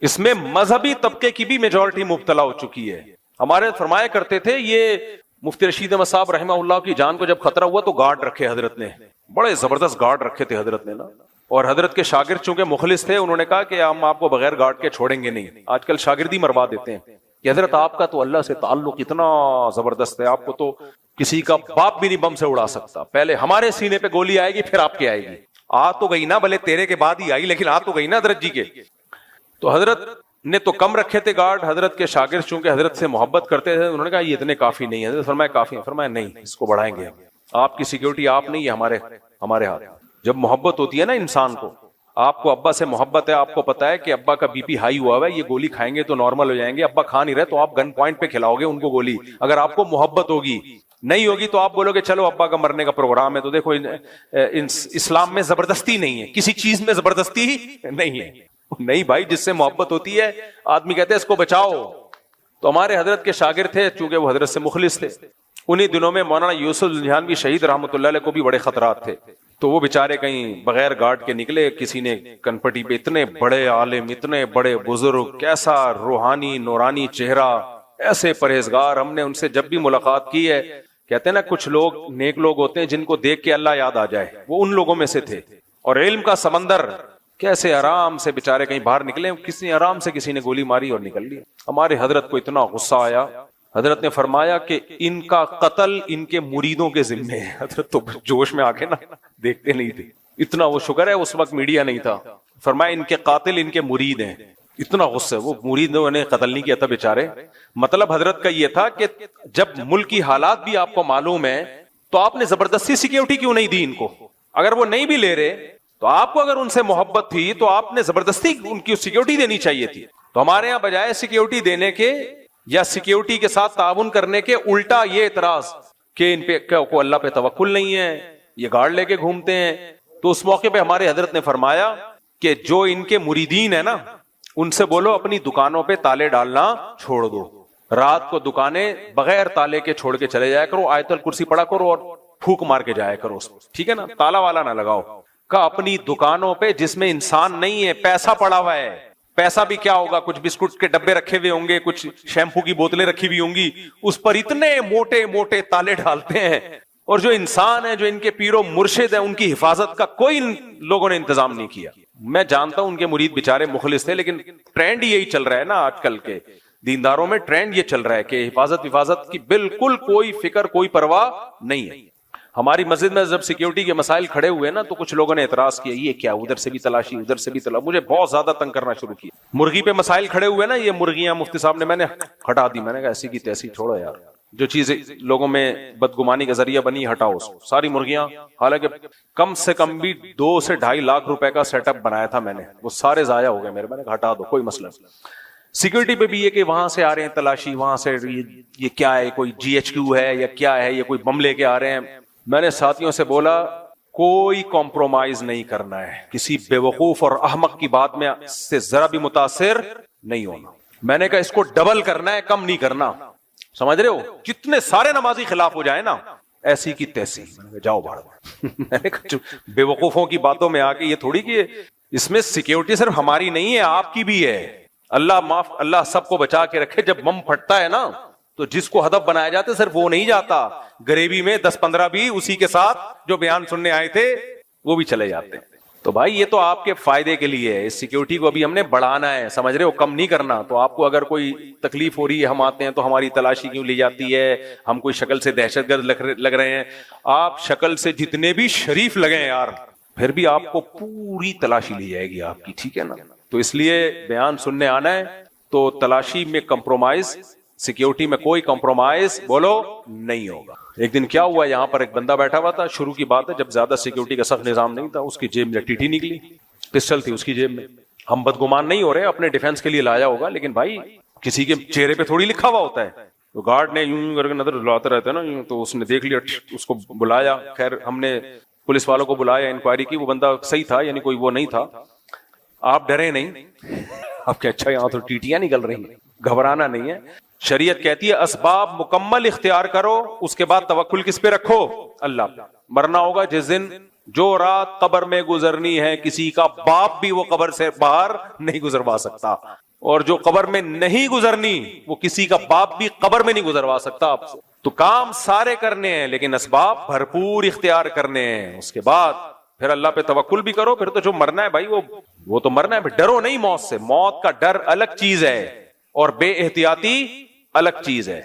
اس میں مذہبی طبقے کی بھی میجورٹی مبتلا ہو چکی ہے. ہمارے فرمایا کرتے تھے, یہ مفتی رشید احمد صاحب رحمہ اللہ کی جان کو جب خطرہ ہوا تو گارڈ رکھے حضرت نے, بڑے زبردست گارڈ رکھے تھے حضرت نے نا. اور حضرت کے شاگرد چونکہ مخلص تھے, انہوں نے کہا کہ ہم آپ کو بغیر گارڈ کے چھوڑیں گے نہیں. آج کل شاگردی مروا دیتے ہیں کہ حضرت آپ کا تو اللہ سے تعلق اتنا زبردست ہے, آپ کو تو کسی کا باپ بھی نہیں بم سے اڑا سکتا. پہلے ہمارے سینے پہ گولی آئے گی پھر آپ کے آئے گی. آ تو گئی نا, بھلے تیرے کے بعد ہی آئی, لیکن آ تو گئی نا حضرت جی کے. تو حضرت نے تو کم رکھے تھے گارڈ. حضرت کے شاگرد چونکہ حضرت سے محبت کرتے تھے, انہوں نے کہا یہ اتنے کافی نہیں. حضرت فرمایا کافی ہیں. فرمایا نہیں, اس کو بڑھائیں گے. آپ کی سیکیورٹی آپ نہیں, یہ ہمارے ہاتھ. جب محبت ہوتی ہے نا انسان کو, آپ کو ابا سے محبت ہے, آپ کو پتا ہے کہ ابا کا بی پی ہائی ہوا ہے, یہ گولی کھائیں گے تو نارمل ہو جائیں گے, ابا کھا نہیں رہے تو آپ گن پوائنٹ پہ کھلاؤ گے ان کو گولی. اگر آپ کو محبت ہوگی, نہیں ہوگی تو آپ بولو گے چلو ابا کا مرنے کا پروگرام ہے. تو دیکھو اسلام میں زبردستی نہیں ہے, کسی چیز میں زبردستی نہیں ہے. نہیں بھائی, جس سے محبت ہوتی ہے آدمی کہتے ہیں اس کو بچاؤ. تو ہمارے حضرت کے شاگرد تھے, چونکہ وہ حضرت سے مخلص تھے. انہی دنوں میں مولانا یوسف جہانوی شہید رحمۃ اللہ علیہ کو بھی بڑے خطرات تھے. تو وہ بیچارے کہیں بغیر گارڈ کے نکلے. کسی نے کنپٹی پہ, اتنے بڑے عالم, اتنے بڑے بزرگ, کیسا روحانی نورانی چہرہ, ایسے پرہیزگار. ہم نے ان سے جب بھی ملاقات کی ہے, کہتے ہیں نا کچھ لوگ نیک لوگ ہوتے ہیں جن کو دیکھ کے اللہ یاد آ جائے, وہ ان لوگوں میں سے تھے. اور علم کا سمندر, کیسے آرام سے بیچارے کہیں باہر نکلے, کسی آرام سے کسی نے گولی ماری اور نکل لی. ہمارے حضرت کو اتنا غصہ آیا, حضرت نے فرمایا کہ ان کا قتل ان کے مریدوں کے ذمے ہے. حضرت تو جوش میں آ کے نا دیکھتے نہیں تھے, اتنا وہ شکر ہے اس وقت میڈیا نہیں تھا. فرمایا ان کے قاتل ان کے مرید ہیں. اتنا غصہ, وہ مریدوں نے قتل نہیں کیا تھا بیچارے. مطلب حضرت کا یہ تھا کہ جب ملک کی حالات بھی آپ کو معلوم ہے تو آپ نے زبردستی سیکیورٹی کیوں نہیں دی ان کو. اگر وہ نہیں بھی لے رہے تو آپ کو اگر ان سے محبت تھی تو آپ نے زبردستی ان کی سیکیورٹی دینی چاہیے تھی. تو ہمارے یہاں بجائے سیکیورٹی دینے کے یا سیکیورٹی کے ساتھ تعاون کرنے کے, الٹا یہ اعتراض کہ ان پہ کو اللہ پہ توکل نہیں ہے, یہ گارڈ لے کے گھومتے ہیں. تو اس موقع پہ ہمارے حضرت نے فرمایا کہ جو ان کے مریدین ہیں نا, ان سے بولو اپنی دکانوں پہ تالے ڈالنا چھوڑ دو. رات کو دکانیں بغیر تالے کے چھوڑ کے چلے جایا کرو, آیت الکرسی پڑھا کرو اور پھونک مار کے جایا کرو, ٹھیک ہے نا, تالا والا نہ لگاؤ. کا اپنی دکانوں پہ جس میں انسان نہیں ہے, پیسہ پڑا ہوا ہے, پیسہ بھی کیا ہوگا, کچھ بسکٹ کے ڈبے رکھے ہوئے ہوں گے, کچھ شیمپو کی بوتلیں رکھی ہوئی ہوں گی, اس پر اتنے موٹے موٹے تالے ڈالتے ہیں اور جو انسان ہے, جو ان کے پیر و مرشد ہیں, ان کی حفاظت کا کوئی لوگوں نے انتظام نہیں کیا. میں جانتا ہوں ان کے مرید بیچارے مخلص تھے, لیکن ٹرینڈ یہی چل رہا ہے نا آج کل کے دینداروں میں, ٹرینڈ یہ چل رہا ہے کہ حفاظت کی بالکل کوئی فکر, کوئی پرواہ نہیں ہے. ہماری مسجد میں جب سیکیورٹی کے مسائل کھڑے ہوئے نا, تو کچھ لوگوں نے اعتراض کیا, یہ کیا ادھر سے بھی تلاشی, ادھر سے بھی تلاشی. مجھے بہت زیادہ تنگ کرنا شروع کیا. مرغی پہ مسائل کھڑے ہوئے نا, یہ مرغیاں مفتی صاحب نے, میں نے ہٹا دی. میں نے کہا ایسی کی تیسی چھوڑو یار, جو چیز لوگوں میں بدگمانی کا ذریعہ بنی ہٹاؤ. ساری مرغیاں, حالانکہ کم سے کم بھی 2 سے 2.5 لاکھ روپے کا سیٹ اپ بنایا تھا میں نے, وہ سارے ضائع ہو گئے میرے. میں نے کہا ہٹا دو, کوئی مسئلہ نہیں. سیکورٹی پہ بھی یہ کہ وہاں سے آ رہے ہیں تلاشی, وہاں سے یہ کیا ہے, کوئی GHQ ہے یا کیا ہے, یہ کوئی بم لے کے آ رہے ہیں. میں نے ساتھیوں سے بولا کوئی کمپرومائز نہیں کرنا ہے, کسی بے وقوف اور احمق کی بات میں سے ذرا بھی متاثر نہیں ہونا. میں نے کہا اس کو ڈبل کرنا ہے, کم نہیں کرنا, سمجھ رہے ہو, جتنے سارے نمازی خلاف ہو جائیں نا ایسی کی تیسی. جاؤ باہر. میں نے کہا بے وقوفوں کی باتوں میں آ کے یہ تھوڑی کہ اس میں سیکیورٹی صرف ہماری نہیں ہے, آپ کی بھی ہے. اللہ سب کو بچا کے رکھے. جب بم پھٹتا ہے نا تو جس کو ہدف بنایا جاتا ہے صرف وہ نہیں جاتا, غریبی میں 10-15 بھی اسی کے ساتھ جو بیان سننے آئے تھے وہ بھی چلے جاتے ہیں. تو بھائی یہ تو آپ کے فائدے کے لیے ہے, اس سیکیورٹی کو ابھی ہم نے بڑھانا ہے, سمجھ رہے ہو, کم نہیں کرنا. تو آپ کو اگر کوئی تکلیف ہو رہی ہے, ہم آتے ہیں تو ہماری تلاشی کیوں لی جاتی ہے, ہم کوئی شکل سے دہشت گرد لگ رہے ہیں. آپ شکل سے جتنے بھی شریف لگے یار, پھر بھی آپ کو پوری تلاشی لی جائے گی آپ کی, ٹھیک ہے نا. تو اس لیے بیان سننے آنا ہے تو تلاشی میں کمپرومائز, سیکیورٹی میں کوئی کمپرومائز بولو نہیں ہوگا. ایک دن کیا ہوا, یہاں پر ایک بندہ بیٹھا ہوا تھا, شروع کی بات ہے جب زیادہ سیکیورٹی کا سخت نظام نہیں تھا, اس کی جیب میں ٹیٹی نکلی, پسٹل تھی اس کی جیب میں. ہم بدگمان نہیں ہو رہے, اپنے ڈیفنس کے لیے لایا ہوگا, لیکن بھائی کسی کے چہرے پہ تھوڑی لکھا ہوا ہوتا ہے. تو گارڈ نے یوں کر کے نظر ڈلاتے رہتے ہیں نا, تو اس نے دیکھ لیا, اس کو بلایا. خیر ہم نے پولیس والوں کو بلایا, انکوائری کی, وہ بندہ صحیح تھا, یعنی کوئی وہ نہیں تھا. آپ ڈرے نہیں, آپ کہ اچھا یہاں تو ٹیٹیاں نکل رہی ہیں, گھبرانا نہیں ہے. شریعت کہتی ہے اسباب مکمل اختیار کرو, اس کے بعد توکل کس پہ رکھو, اللہ. مرنا ہوگا جس دن, جو رات قبر میں گزرنی ہے کسی کا باپ بھی وہ قبر سے باہر نہیں گزروا سکتا, اور جو قبر میں نہیں گزرنی وہ کسی کا باپ بھی قبر میں نہیں گزروا سکتا آپ سے. تو کام سارے کرنے ہیں لیکن اسباب بھرپور اختیار کرنے ہیں. اس کے بعد پھر اللہ پہ توکل بھی کرو. پھر تو جو مرنا ہے بھائی وہ تو مرنا ہے, ڈرو نہیں موت سے. موت کا ڈر الگ چیز ہے اور بے احتیاطی الگ چیز ہے.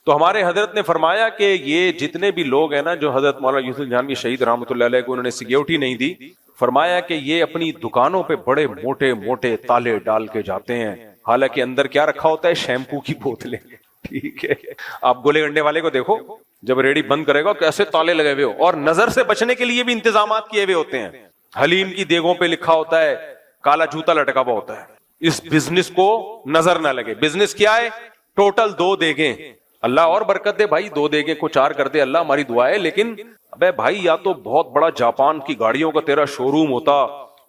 تو ہمارے حضرت نے فرمایا کہ یہ جتنے بھی لوگ ہیں نا, جو حضرت مولانا یوسف جہانوی شہید رحمۃ اللہ علیہ کو انہوں نے سیکیورٹی نہیں دی, فرمایا کہ یہ اپنی دکانوں پہ بڑے موٹے موٹے تالے ڈال کے جاتے ہیں, حالانکہ اندر کیا رکھا ہوتا ہے, شیمپو کی بوتلیں. ٹھیک ہے, آپ گولے گنڈے والے کو دیکھو, جب ریڑی بند کرے گا کیسے تالے لگے ہوئے ہو, اور نظر سے بچنے کے لیے بھی انتظامات کیے ہوئے ہوتے ہیں. حلیم کی دیگوں پہ لکھا ہوتا ہے, کالا جوتا لٹکا ہوا ہوتا ہے, اس بزنس کو نظر نہ لگے. بزنس کیا ہے, ٹوٹل 2 دیگیں, اللہ اور برکت دے بھائی, 2 دیگیں کو 4 کر دے, اللہ ہماری دعا ہے. لیکن ابے بھائی یا تو بہت بڑا جاپان کی گاڑیوں کا تیرا شو روم ہوتا,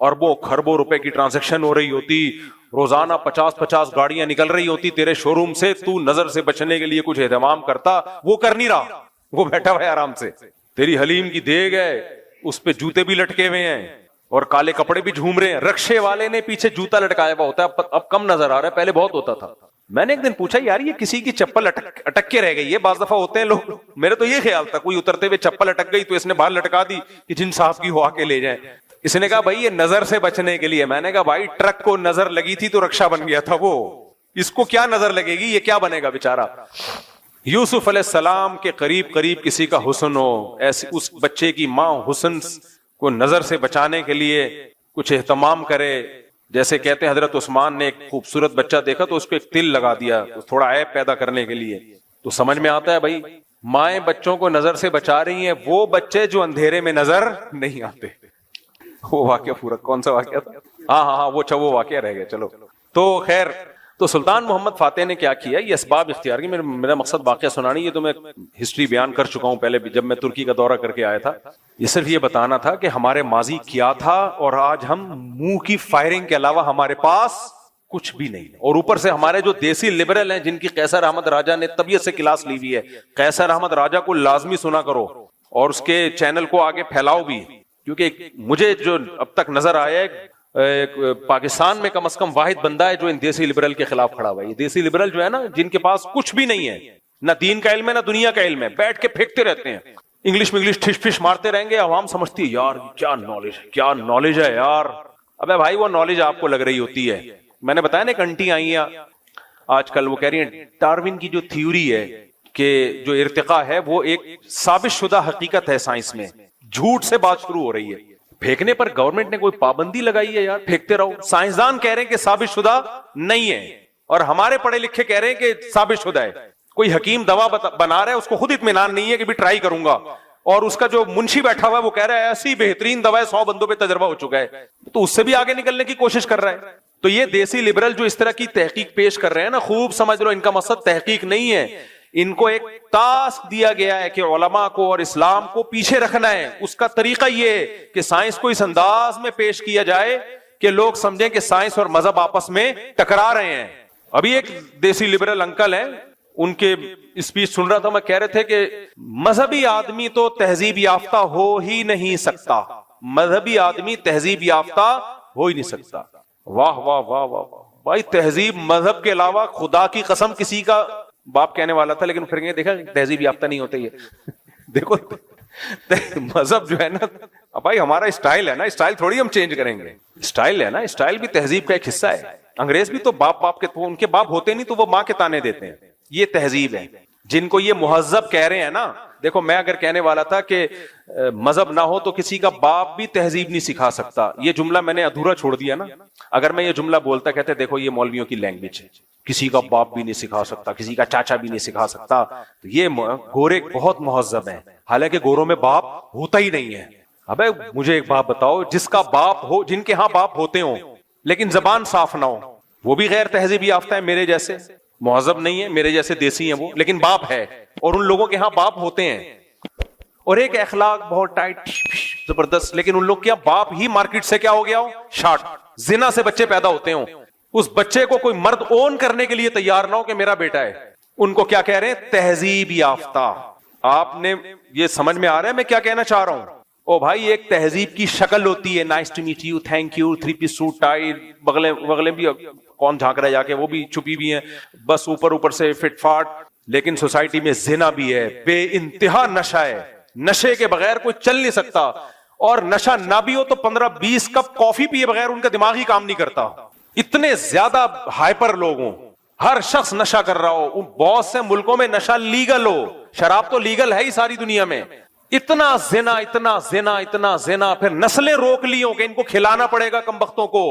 اربوں خربوں روپے کی ٹرانزیکشن ہو رہی ہوتی, روزانہ 50 گاڑیاں نکل رہی ہوتی تیرے شو روم سے, تو نظر سے بچنے کے لیے کچھ اہتمام کرتا, وہ کر نہیں رہا, وہ بیٹھا ہوا ہے آرام سے. تیری حلیم کی دیگ ہے, اس پہ جوتے بھی لٹکے ہوئے ہیں اور کالے کپڑے بھی جھوم رہے ہیں. رکشے والے نے پیچھے جوتا لٹکایا ہوا ہوتا ہے, اب کم نظر آ رہا ہے, پہلے بہت ہوتا تھا. میں نے ایک دن پوچھا یار یہ کسی کی چپل اٹک کے رہ گئی ہے, بعض دفعہ ہوتے ہیں لوگ, میرے تو یہ خیال تھا کوئی اترتے ہوئے چپل اٹک گئی تو اس نے باہر لٹکا دی کہ جن صاحب کی ہو آ کے لے جائیں. اس نے کہا بھائی یہ نظر سے بچنے کے لیے. میں نے کہا بھائی ٹرک کو نظر لگی تھی تو رکشا بن گیا تھا, وہ اس کو کیا نظر لگے گی, یہ کیا بنے گا بیچارہ. یوسف علیہ السلام کے قریب کسی کا حسن ہو, ایسے اس بچے کی ماں حسن کو نظر سے بچانے کے لیے کچھ اہتمام کرے. جیسے کہتے ہیں حضرت عثمان نے ایک خوبصورت بچہ دیکھا تو اس کو ایک تل لگا دیا تھوڑا عیب پیدا کرنے کے لیے. تو سمجھ میں آتا ہے بھائی مائیں بچوں کو نظر سے بچا رہی ہیں, وہ بچے جو اندھیرے میں نظر نہیں آتے. وہ واقعہ پورا کون سا واقعہ تھا, ہاں وہ واقعہ رہ گیا. چلو تو خیر, تو سلطان محمد فاتح نے کیا کیا, یہ اسباب اختیار کی. میرا مقصد واقعہ سنانی, یہ تو میں ہسٹری بیان کر چکا ہوں پہلے بھی جب میں ترکی کا دورہ کر کے آیا تھا. یہ صرف یہ بتانا تھا کہ ہمارے ماضی کیا تھا اور آج ہم منہ کی فائرنگ کے علاوہ ہمارے پاس کچھ بھی نہیں. اور اوپر سے ہمارے جو دیسی لبرل ہیں جن کی قیصر احمد راجہ نے طبیعت سے کلاس لی ہوئی ہے, قیصر احمد راجہ کو لازمی سنا کرو اور اس کے چینل کو آگے پھیلاؤ بھی, کیونکہ مجھے جو اب تک نظر آیا ہے پاکستان میں کم از کم واحد بندہ ہے جو ان دیسی لبرل کے خلاف کھڑا ہوا ہے. یہ دیسی لبرل جو ہے نا, جن کے پاس کچھ بھی نہیں ہے, نہ دین کا علم ہے نہ دنیا کا علم ہے, بیٹھ کے پھینکتے رہتے ہیں, انگلش میں انگلش ٹھش پھش مارتے رہیں گے, عوام سمجھتی ہے یار کیا نالج ہے, کیا نالج ہے یار. ابے بھائی وہ نالج آپ کو لگ رہی ہوتی ہے. میں نے بتایا نا ایک انٹی آئی ہیں آج کل, وہ کہہ رہی ہیں ڈارون کی جو تھیوری ہے کہ جو ارتقاء ہے وہ ایک ثابت شدہ حقیقت ہے سائنس میں, جھوٹ سے بات شروع ہو رہی ہے. پھینکنے پر گورنمنٹ نے کوئی پابندی لگائی ہے یار, پھینکتے رہو. سائنسدان کہہ رہے ہیں کہ ثابت شدہ نہیں ہے, اور ہمارے پڑھے لکھے کہہ رہے ہیں کہ ثابت شدہ ہے. کوئی حکیم دوا بنا رہا ہے, اس کو خود اطمینان نہیں ہے کہ بھی ٹرائی کروں گا, اور اس کا جو منشی بیٹھا ہوا ہے وہ کہہ رہا ہے ایسی بہترین دوا ہے 100 بندوں پہ تجربہ ہو چکا ہے, تو اس سے بھی آگے نکلنے کی کوشش کر رہا ہے. تو یہ دیسی لبرل جو اس طرح کی تحقیق پیش کر رہے ہیں نا, خوب سمجھ لو ان کا مقصد تحقیق نہیں ہے, ان کو ایک ٹاسک دیا گیا ہے کہ علماء کو اور اسلام کو پیچھے رکھنا ہے. اس کا طریقہ یہ ہے کہ سائنس کو اس انداز میں پیش کیا جائے کہ لوگ سمجھیں کہ سائنس اور مذہب آپس میں ٹکرا رہے ہیں. ابھی ایک دیسی لبرل انکل ہیں, ان کے اسپیچ سن رہا تھا میں, کہہ رہے تھے کہ مذہبی آدمی تو تہذیب یافتہ ہو ہی نہیں سکتا, مذہبی آدمی تہذیب یافتہ ہو ہی نہیں سکتا. واہ واہ واہ واہ بھائی, تہذیب مذہب کے علاوہ خدا کی قسم کسی کا باپ کہنے والا تھا, لیکن پھر دیکھا تہذیب یافتہ نہیں ہوتے یہ. دیکھو مذہب جو ہے نا بھائی ہمارا اسٹائل ہے نا, اسٹائل تھوڑی ہم چینج کریں گے, اسٹائل ہے نا, اسٹائل بھی تہذیب کا ایک حصہ ہے. انگریز بھی تو باپ کے, ان کے باپ ہوتے نہیں تو وہ ماں کے تانے دیتے ہیں. یہ تہذیب ہے. جن کو یہ مہذب کہہ رہے ہیں نا, دیکھو میں اگر کہنے والا تھا کہ مذہب نہ ہو تو کسی کا باپ بھی تہذیب نہیں سکھا سکتا, یہ جملہ میں نے ادھورا چھوڑ دیا نا. اگر میں یہ جملہ بولتا, کہتے دیکھو یہ مولویوں کی لینگویج ہے, کسی کا باپ بھی نہیں سکھا سکتا, کسی کا چاچا بھی نہیں سکھا سکتا, تو یہ گورے بہت مہذب ہیں, حالانکہ گوروں میں باپ ہوتا ہی نہیں ہے. ابے مجھے ایک بات بتاؤ, جس کا باپ ہو, جن کے ہاں باپ ہوتے ہوں لیکن زبان صاف نہ ہو, وہ بھی غیر تہذیب یافتہ ہے, میرے جیسے مہذب نہیں ہے, میرے جیسے دیسی ہیں وہ, لیکن باپ ہے. اور ان لوگوں کے ہاں باپ ہوتے ہیں اور ایک اخلاق بہت ٹائٹ زبردست, لیکن ان لوگ کیا باپ ہی مارکیٹ سے کیا ہو گیا ہو, شارٹ, زنا سے بچے پیدا ہوتے ہوں, اس بچے کو کوئی مرد اون کرنے کے لیے تیار نہ ہو کہ میرا بیٹا ہے. ان کو کیا کہہ رہے ہیں, تہذیب یافتہ. آپ نے یہ سمجھ میں آ رہا ہے میں کیا کہنا چاہ رہا ہوں؟ او بھائی ایک تہذیب کی شکل ہوتی ہے, nice to meet you, thank you, 3 piece suit tie, بغلیں بھی کون جھانک رہا ہے جا کے, وہ بھی چھپی بھی ہیں, بس اوپر سے فٹ فاٹ. لیکن سوسائٹی میں زنا بھی ہے, بے انتہا نشہ ہے, نشے کے بغیر کوئی چل نہیں سکتا, اور نشہ نہ بھی ہو تو 15-20 کپ کافی پیے بغیر ان کا دماغ ہی کام نہیں کرتا. اتنے زیادہ ہائپر لوگ ہوں, ہر شخص نشہ کر رہا ہو, بہت سے ملکوں میں نشہ لیگل ہو, شراب تو لیگل ہے ہی ساری دنیا میں. اتنا زنا اتنا زنا اتنا زنا, پھر نسلیں روک لی ہوں کہ ان کو کھلانا پڑے گا کم بختوں کو.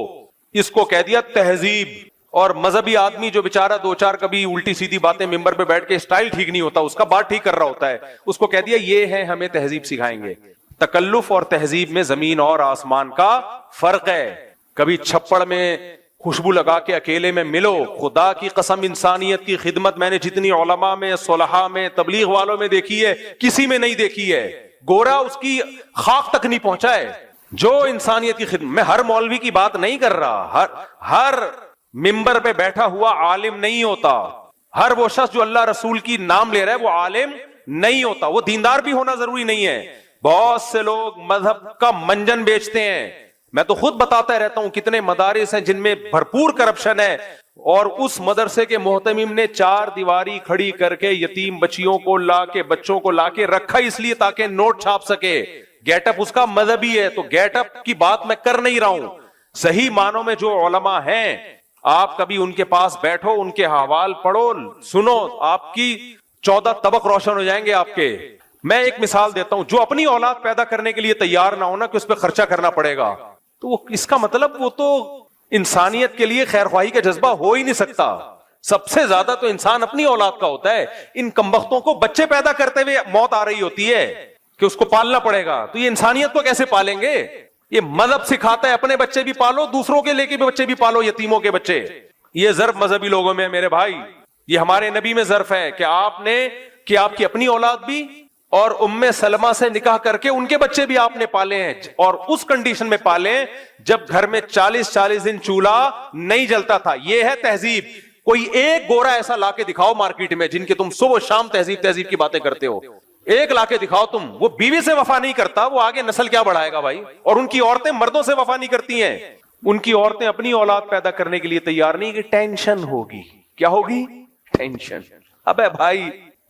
اس کو کہہ دیا تہذیب. اور مذہبی آدمی جو بیچارہ 2-4 کبھی الٹی سیدھی باتیں ممبر پہ بیٹھ کے اسٹائل ٹھیک نہیں ہوتا, اس کا بات ٹھیک کر رہا ہوتا ہے, اس کو کہہ دیا یہ ہے ہمیں تہذیب سکھائیں گے. تکلف اور تہذیب میں زمین اور آسمان کا فرق ہے. کبھی چھپڑ میں خوشبو لگا کے اکیلے میں ملو, خدا کی قسم انسانیت کی خدمت میں نے جتنی علماء میں, صلحاء میں, تبلیغ والوں میں دیکھی ہے, کسی میں نہیں دیکھی ہے. گورا اس کی خاک تک نہیں پہنچا ہے جو انسانیت کی خدمت. میں ہر مولوی کی بات نہیں کر رہا, ہر ممبر پہ بیٹھا ہوا عالم نہیں ہوتا, ہر وہ شخص جو اللہ رسول کی نام لے رہا ہے وہ عالم نہیں ہوتا, وہ دیندار بھی ہونا ضروری نہیں ہے. بہت سے لوگ مذہب کا منجن بیچتے ہیں. میں تو خود بتاتا رہتا ہوں کتنے مدارس ہیں جن میں بھرپور کرپشن ہے, اور اس مدرسے کے محتمم نے 4 دیواری کھڑی کر کے یتیم بچوں کو لا کے رکھا اس لیے تاکہ نوٹ چھاپ سکے. گیٹ اپ اس کا مذہبی ہے, تو گیٹ اپ کی بات میں کر نہیں رہا ہوں. صحیح معنوں میں جو علماء ہیں, آپ کبھی ان کے پاس بیٹھو, ان کے حوال پڑھو, سنو, آپ کی 14 طبق روشن ہو جائیں گے آپ کے. میں ایک مثال دیتا ہوں, جو اپنی اولاد پیدا کرنے کے لیے تیار نہ ہونا کہ اس پہ خرچہ کرنا پڑے گا, تو اس کا مطلب وہ تو انسانیت کے لیے خیر خواہی کا جذبہ ہو ہی نہیں سکتا. سب سے زیادہ تو انسان اپنی اولاد کا ہوتا ہے. ان کمبختوں کو بچے پیدا کرتے ہوئے موت آ رہی ہوتی ہے کہ اس کو پالنا پڑے گا, تو یہ انسانیت کو کیسے پالیں گے؟ یہ مذہب سکھاتا ہے اپنے بچے بھی پالو, دوسروں کے لے کے بھی بچے بھی پالو, یتیموں کے بچے. یہ ظرف مذہبی لوگوں میں میرے بھائی, یہ ہمارے نبی میں ظرف ہے کہ آپ کی اپنی اولاد بھی اور ام سلمہ سے نکاح کر کے ان کے بچے بھی آپ نے پالے ہیں, اور اس کنڈیشن میں پالے جب گھر میں 40 دن چولہا نہیں جلتا تھا. یہ ہے تہذیب. کوئی ایک گورا ایسا لا کے دکھاؤ مارکیٹ میں جن کے تم صبح شام تہذیب کی باتیں کرتے ہو, ایک لا کے دکھاؤ تم. وہ بیوی سے وفا نہیں کرتا, وہ آگے نسل کیا بڑھائے گا بھائی. اور ان کی عورتیں مردوں سے وفا نہیں کرتی ہیں, ان کی عورتیں اپنی اولاد پیدا کرنے کے لیے تیار نہیں کہ ٹینشن ہوگی. کیا ہوگی؟ ٹینشن. ابے بھائی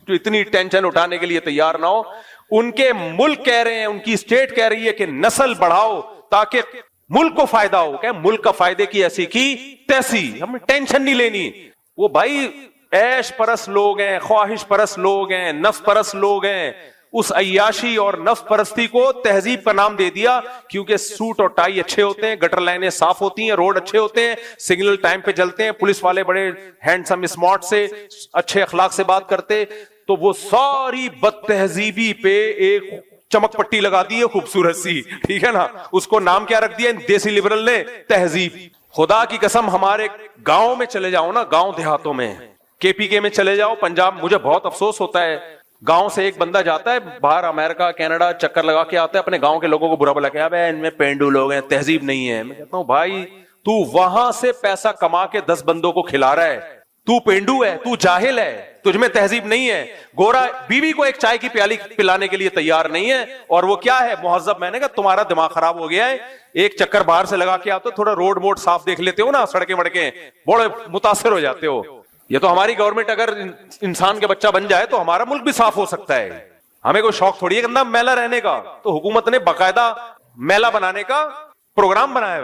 جو اتنی ٹینشن اٹھانے کے لیے تیار نہ ہو. ان کے ملک کہہ رہے ہیں, ان کی اسٹیٹ کہہ رہی ہے کہ نسل بڑھاؤ تاکہ ملک کو فائدہ ہو. کہ ملک کا فائدے کی ایسی کی تیسی, ہمیں ٹینشن نہیں لینی. وہ بھائی عیش پرست لوگ ہیں, خواہش پرست لوگ ہیں, نفس پرست لوگ ہیں. اس عیاشی اور نفس پرستی کو تہذیب کا نام دے دیا, کیونکہ سوٹ اور ٹائی اچھے ہوتے ہیں, گٹر لائنیں صاف ہوتی ہیں, روڈ اچھے ہوتے ہیں, سگنل ٹائم پہ چلتے ہیں, پولیس والے بڑے ہینڈسم اسمارٹ سے اچھے اخلاق سے بات کرتے. تو وہ ساری بد تہذیبی پہ ایک چمک پٹی لگا دی ہے خوبصورت سی, ٹھیک ہے نا. اس کو نام کیا رکھ دیا دیسی لبرل نے؟ تہذیب. خدا کی قسم ہمارے گاؤں میں چلے جاؤ نا, گاؤں دیہاتوں میں, کے پی کے میں چلے جاؤ, پنجاب, مجھے بہت افسوس ہوتا ہے. گاؤں سے ایک بندہ جاتا ہے باہر امریکہ کینیڈا, چکر لگا کے آتا ہے, اپنے گاؤں کے لوگوں کو برا بلا کے, اب ان میں پینڈو لوگ ہیں, تہذیب نہیں ہے. میں کہتا ہوں بھائی تو وہاں سے پیسہ کما کے 10 بندوں کو کھلا رہا ہے, تو پینڈو ہے, تو جاہل ہے, تجھ میں تہذیب نہیں ہے. گورا بیوی کو ایک چائے کی پیالی پلانے کے لیے تیار نہیں ہے, اور وہ کیا ہے مہذب. میں نے کہا تمہارا دماغ خراب ہو گیا ہے. ایک چکر باہر سے لگا کے آتے ہو, تھوڑا روڈ موڈ صاف دیکھ لیتے ہو نا, سڑکیں وڑکیں, بڑے متاثر ہو جاتے ہو. یہ تو ہماری گورنمنٹ اگر انسان کے بچہ بن جائے تو ہمارا ملک بھی صاف ہو سکتا ہے. ہمیں کوئی شوق تھوڑی ہے کہ میلا رہنے کا, تو حکومت نے باقاعدہ میلا بنانے کا پروگرام بنایا ہے.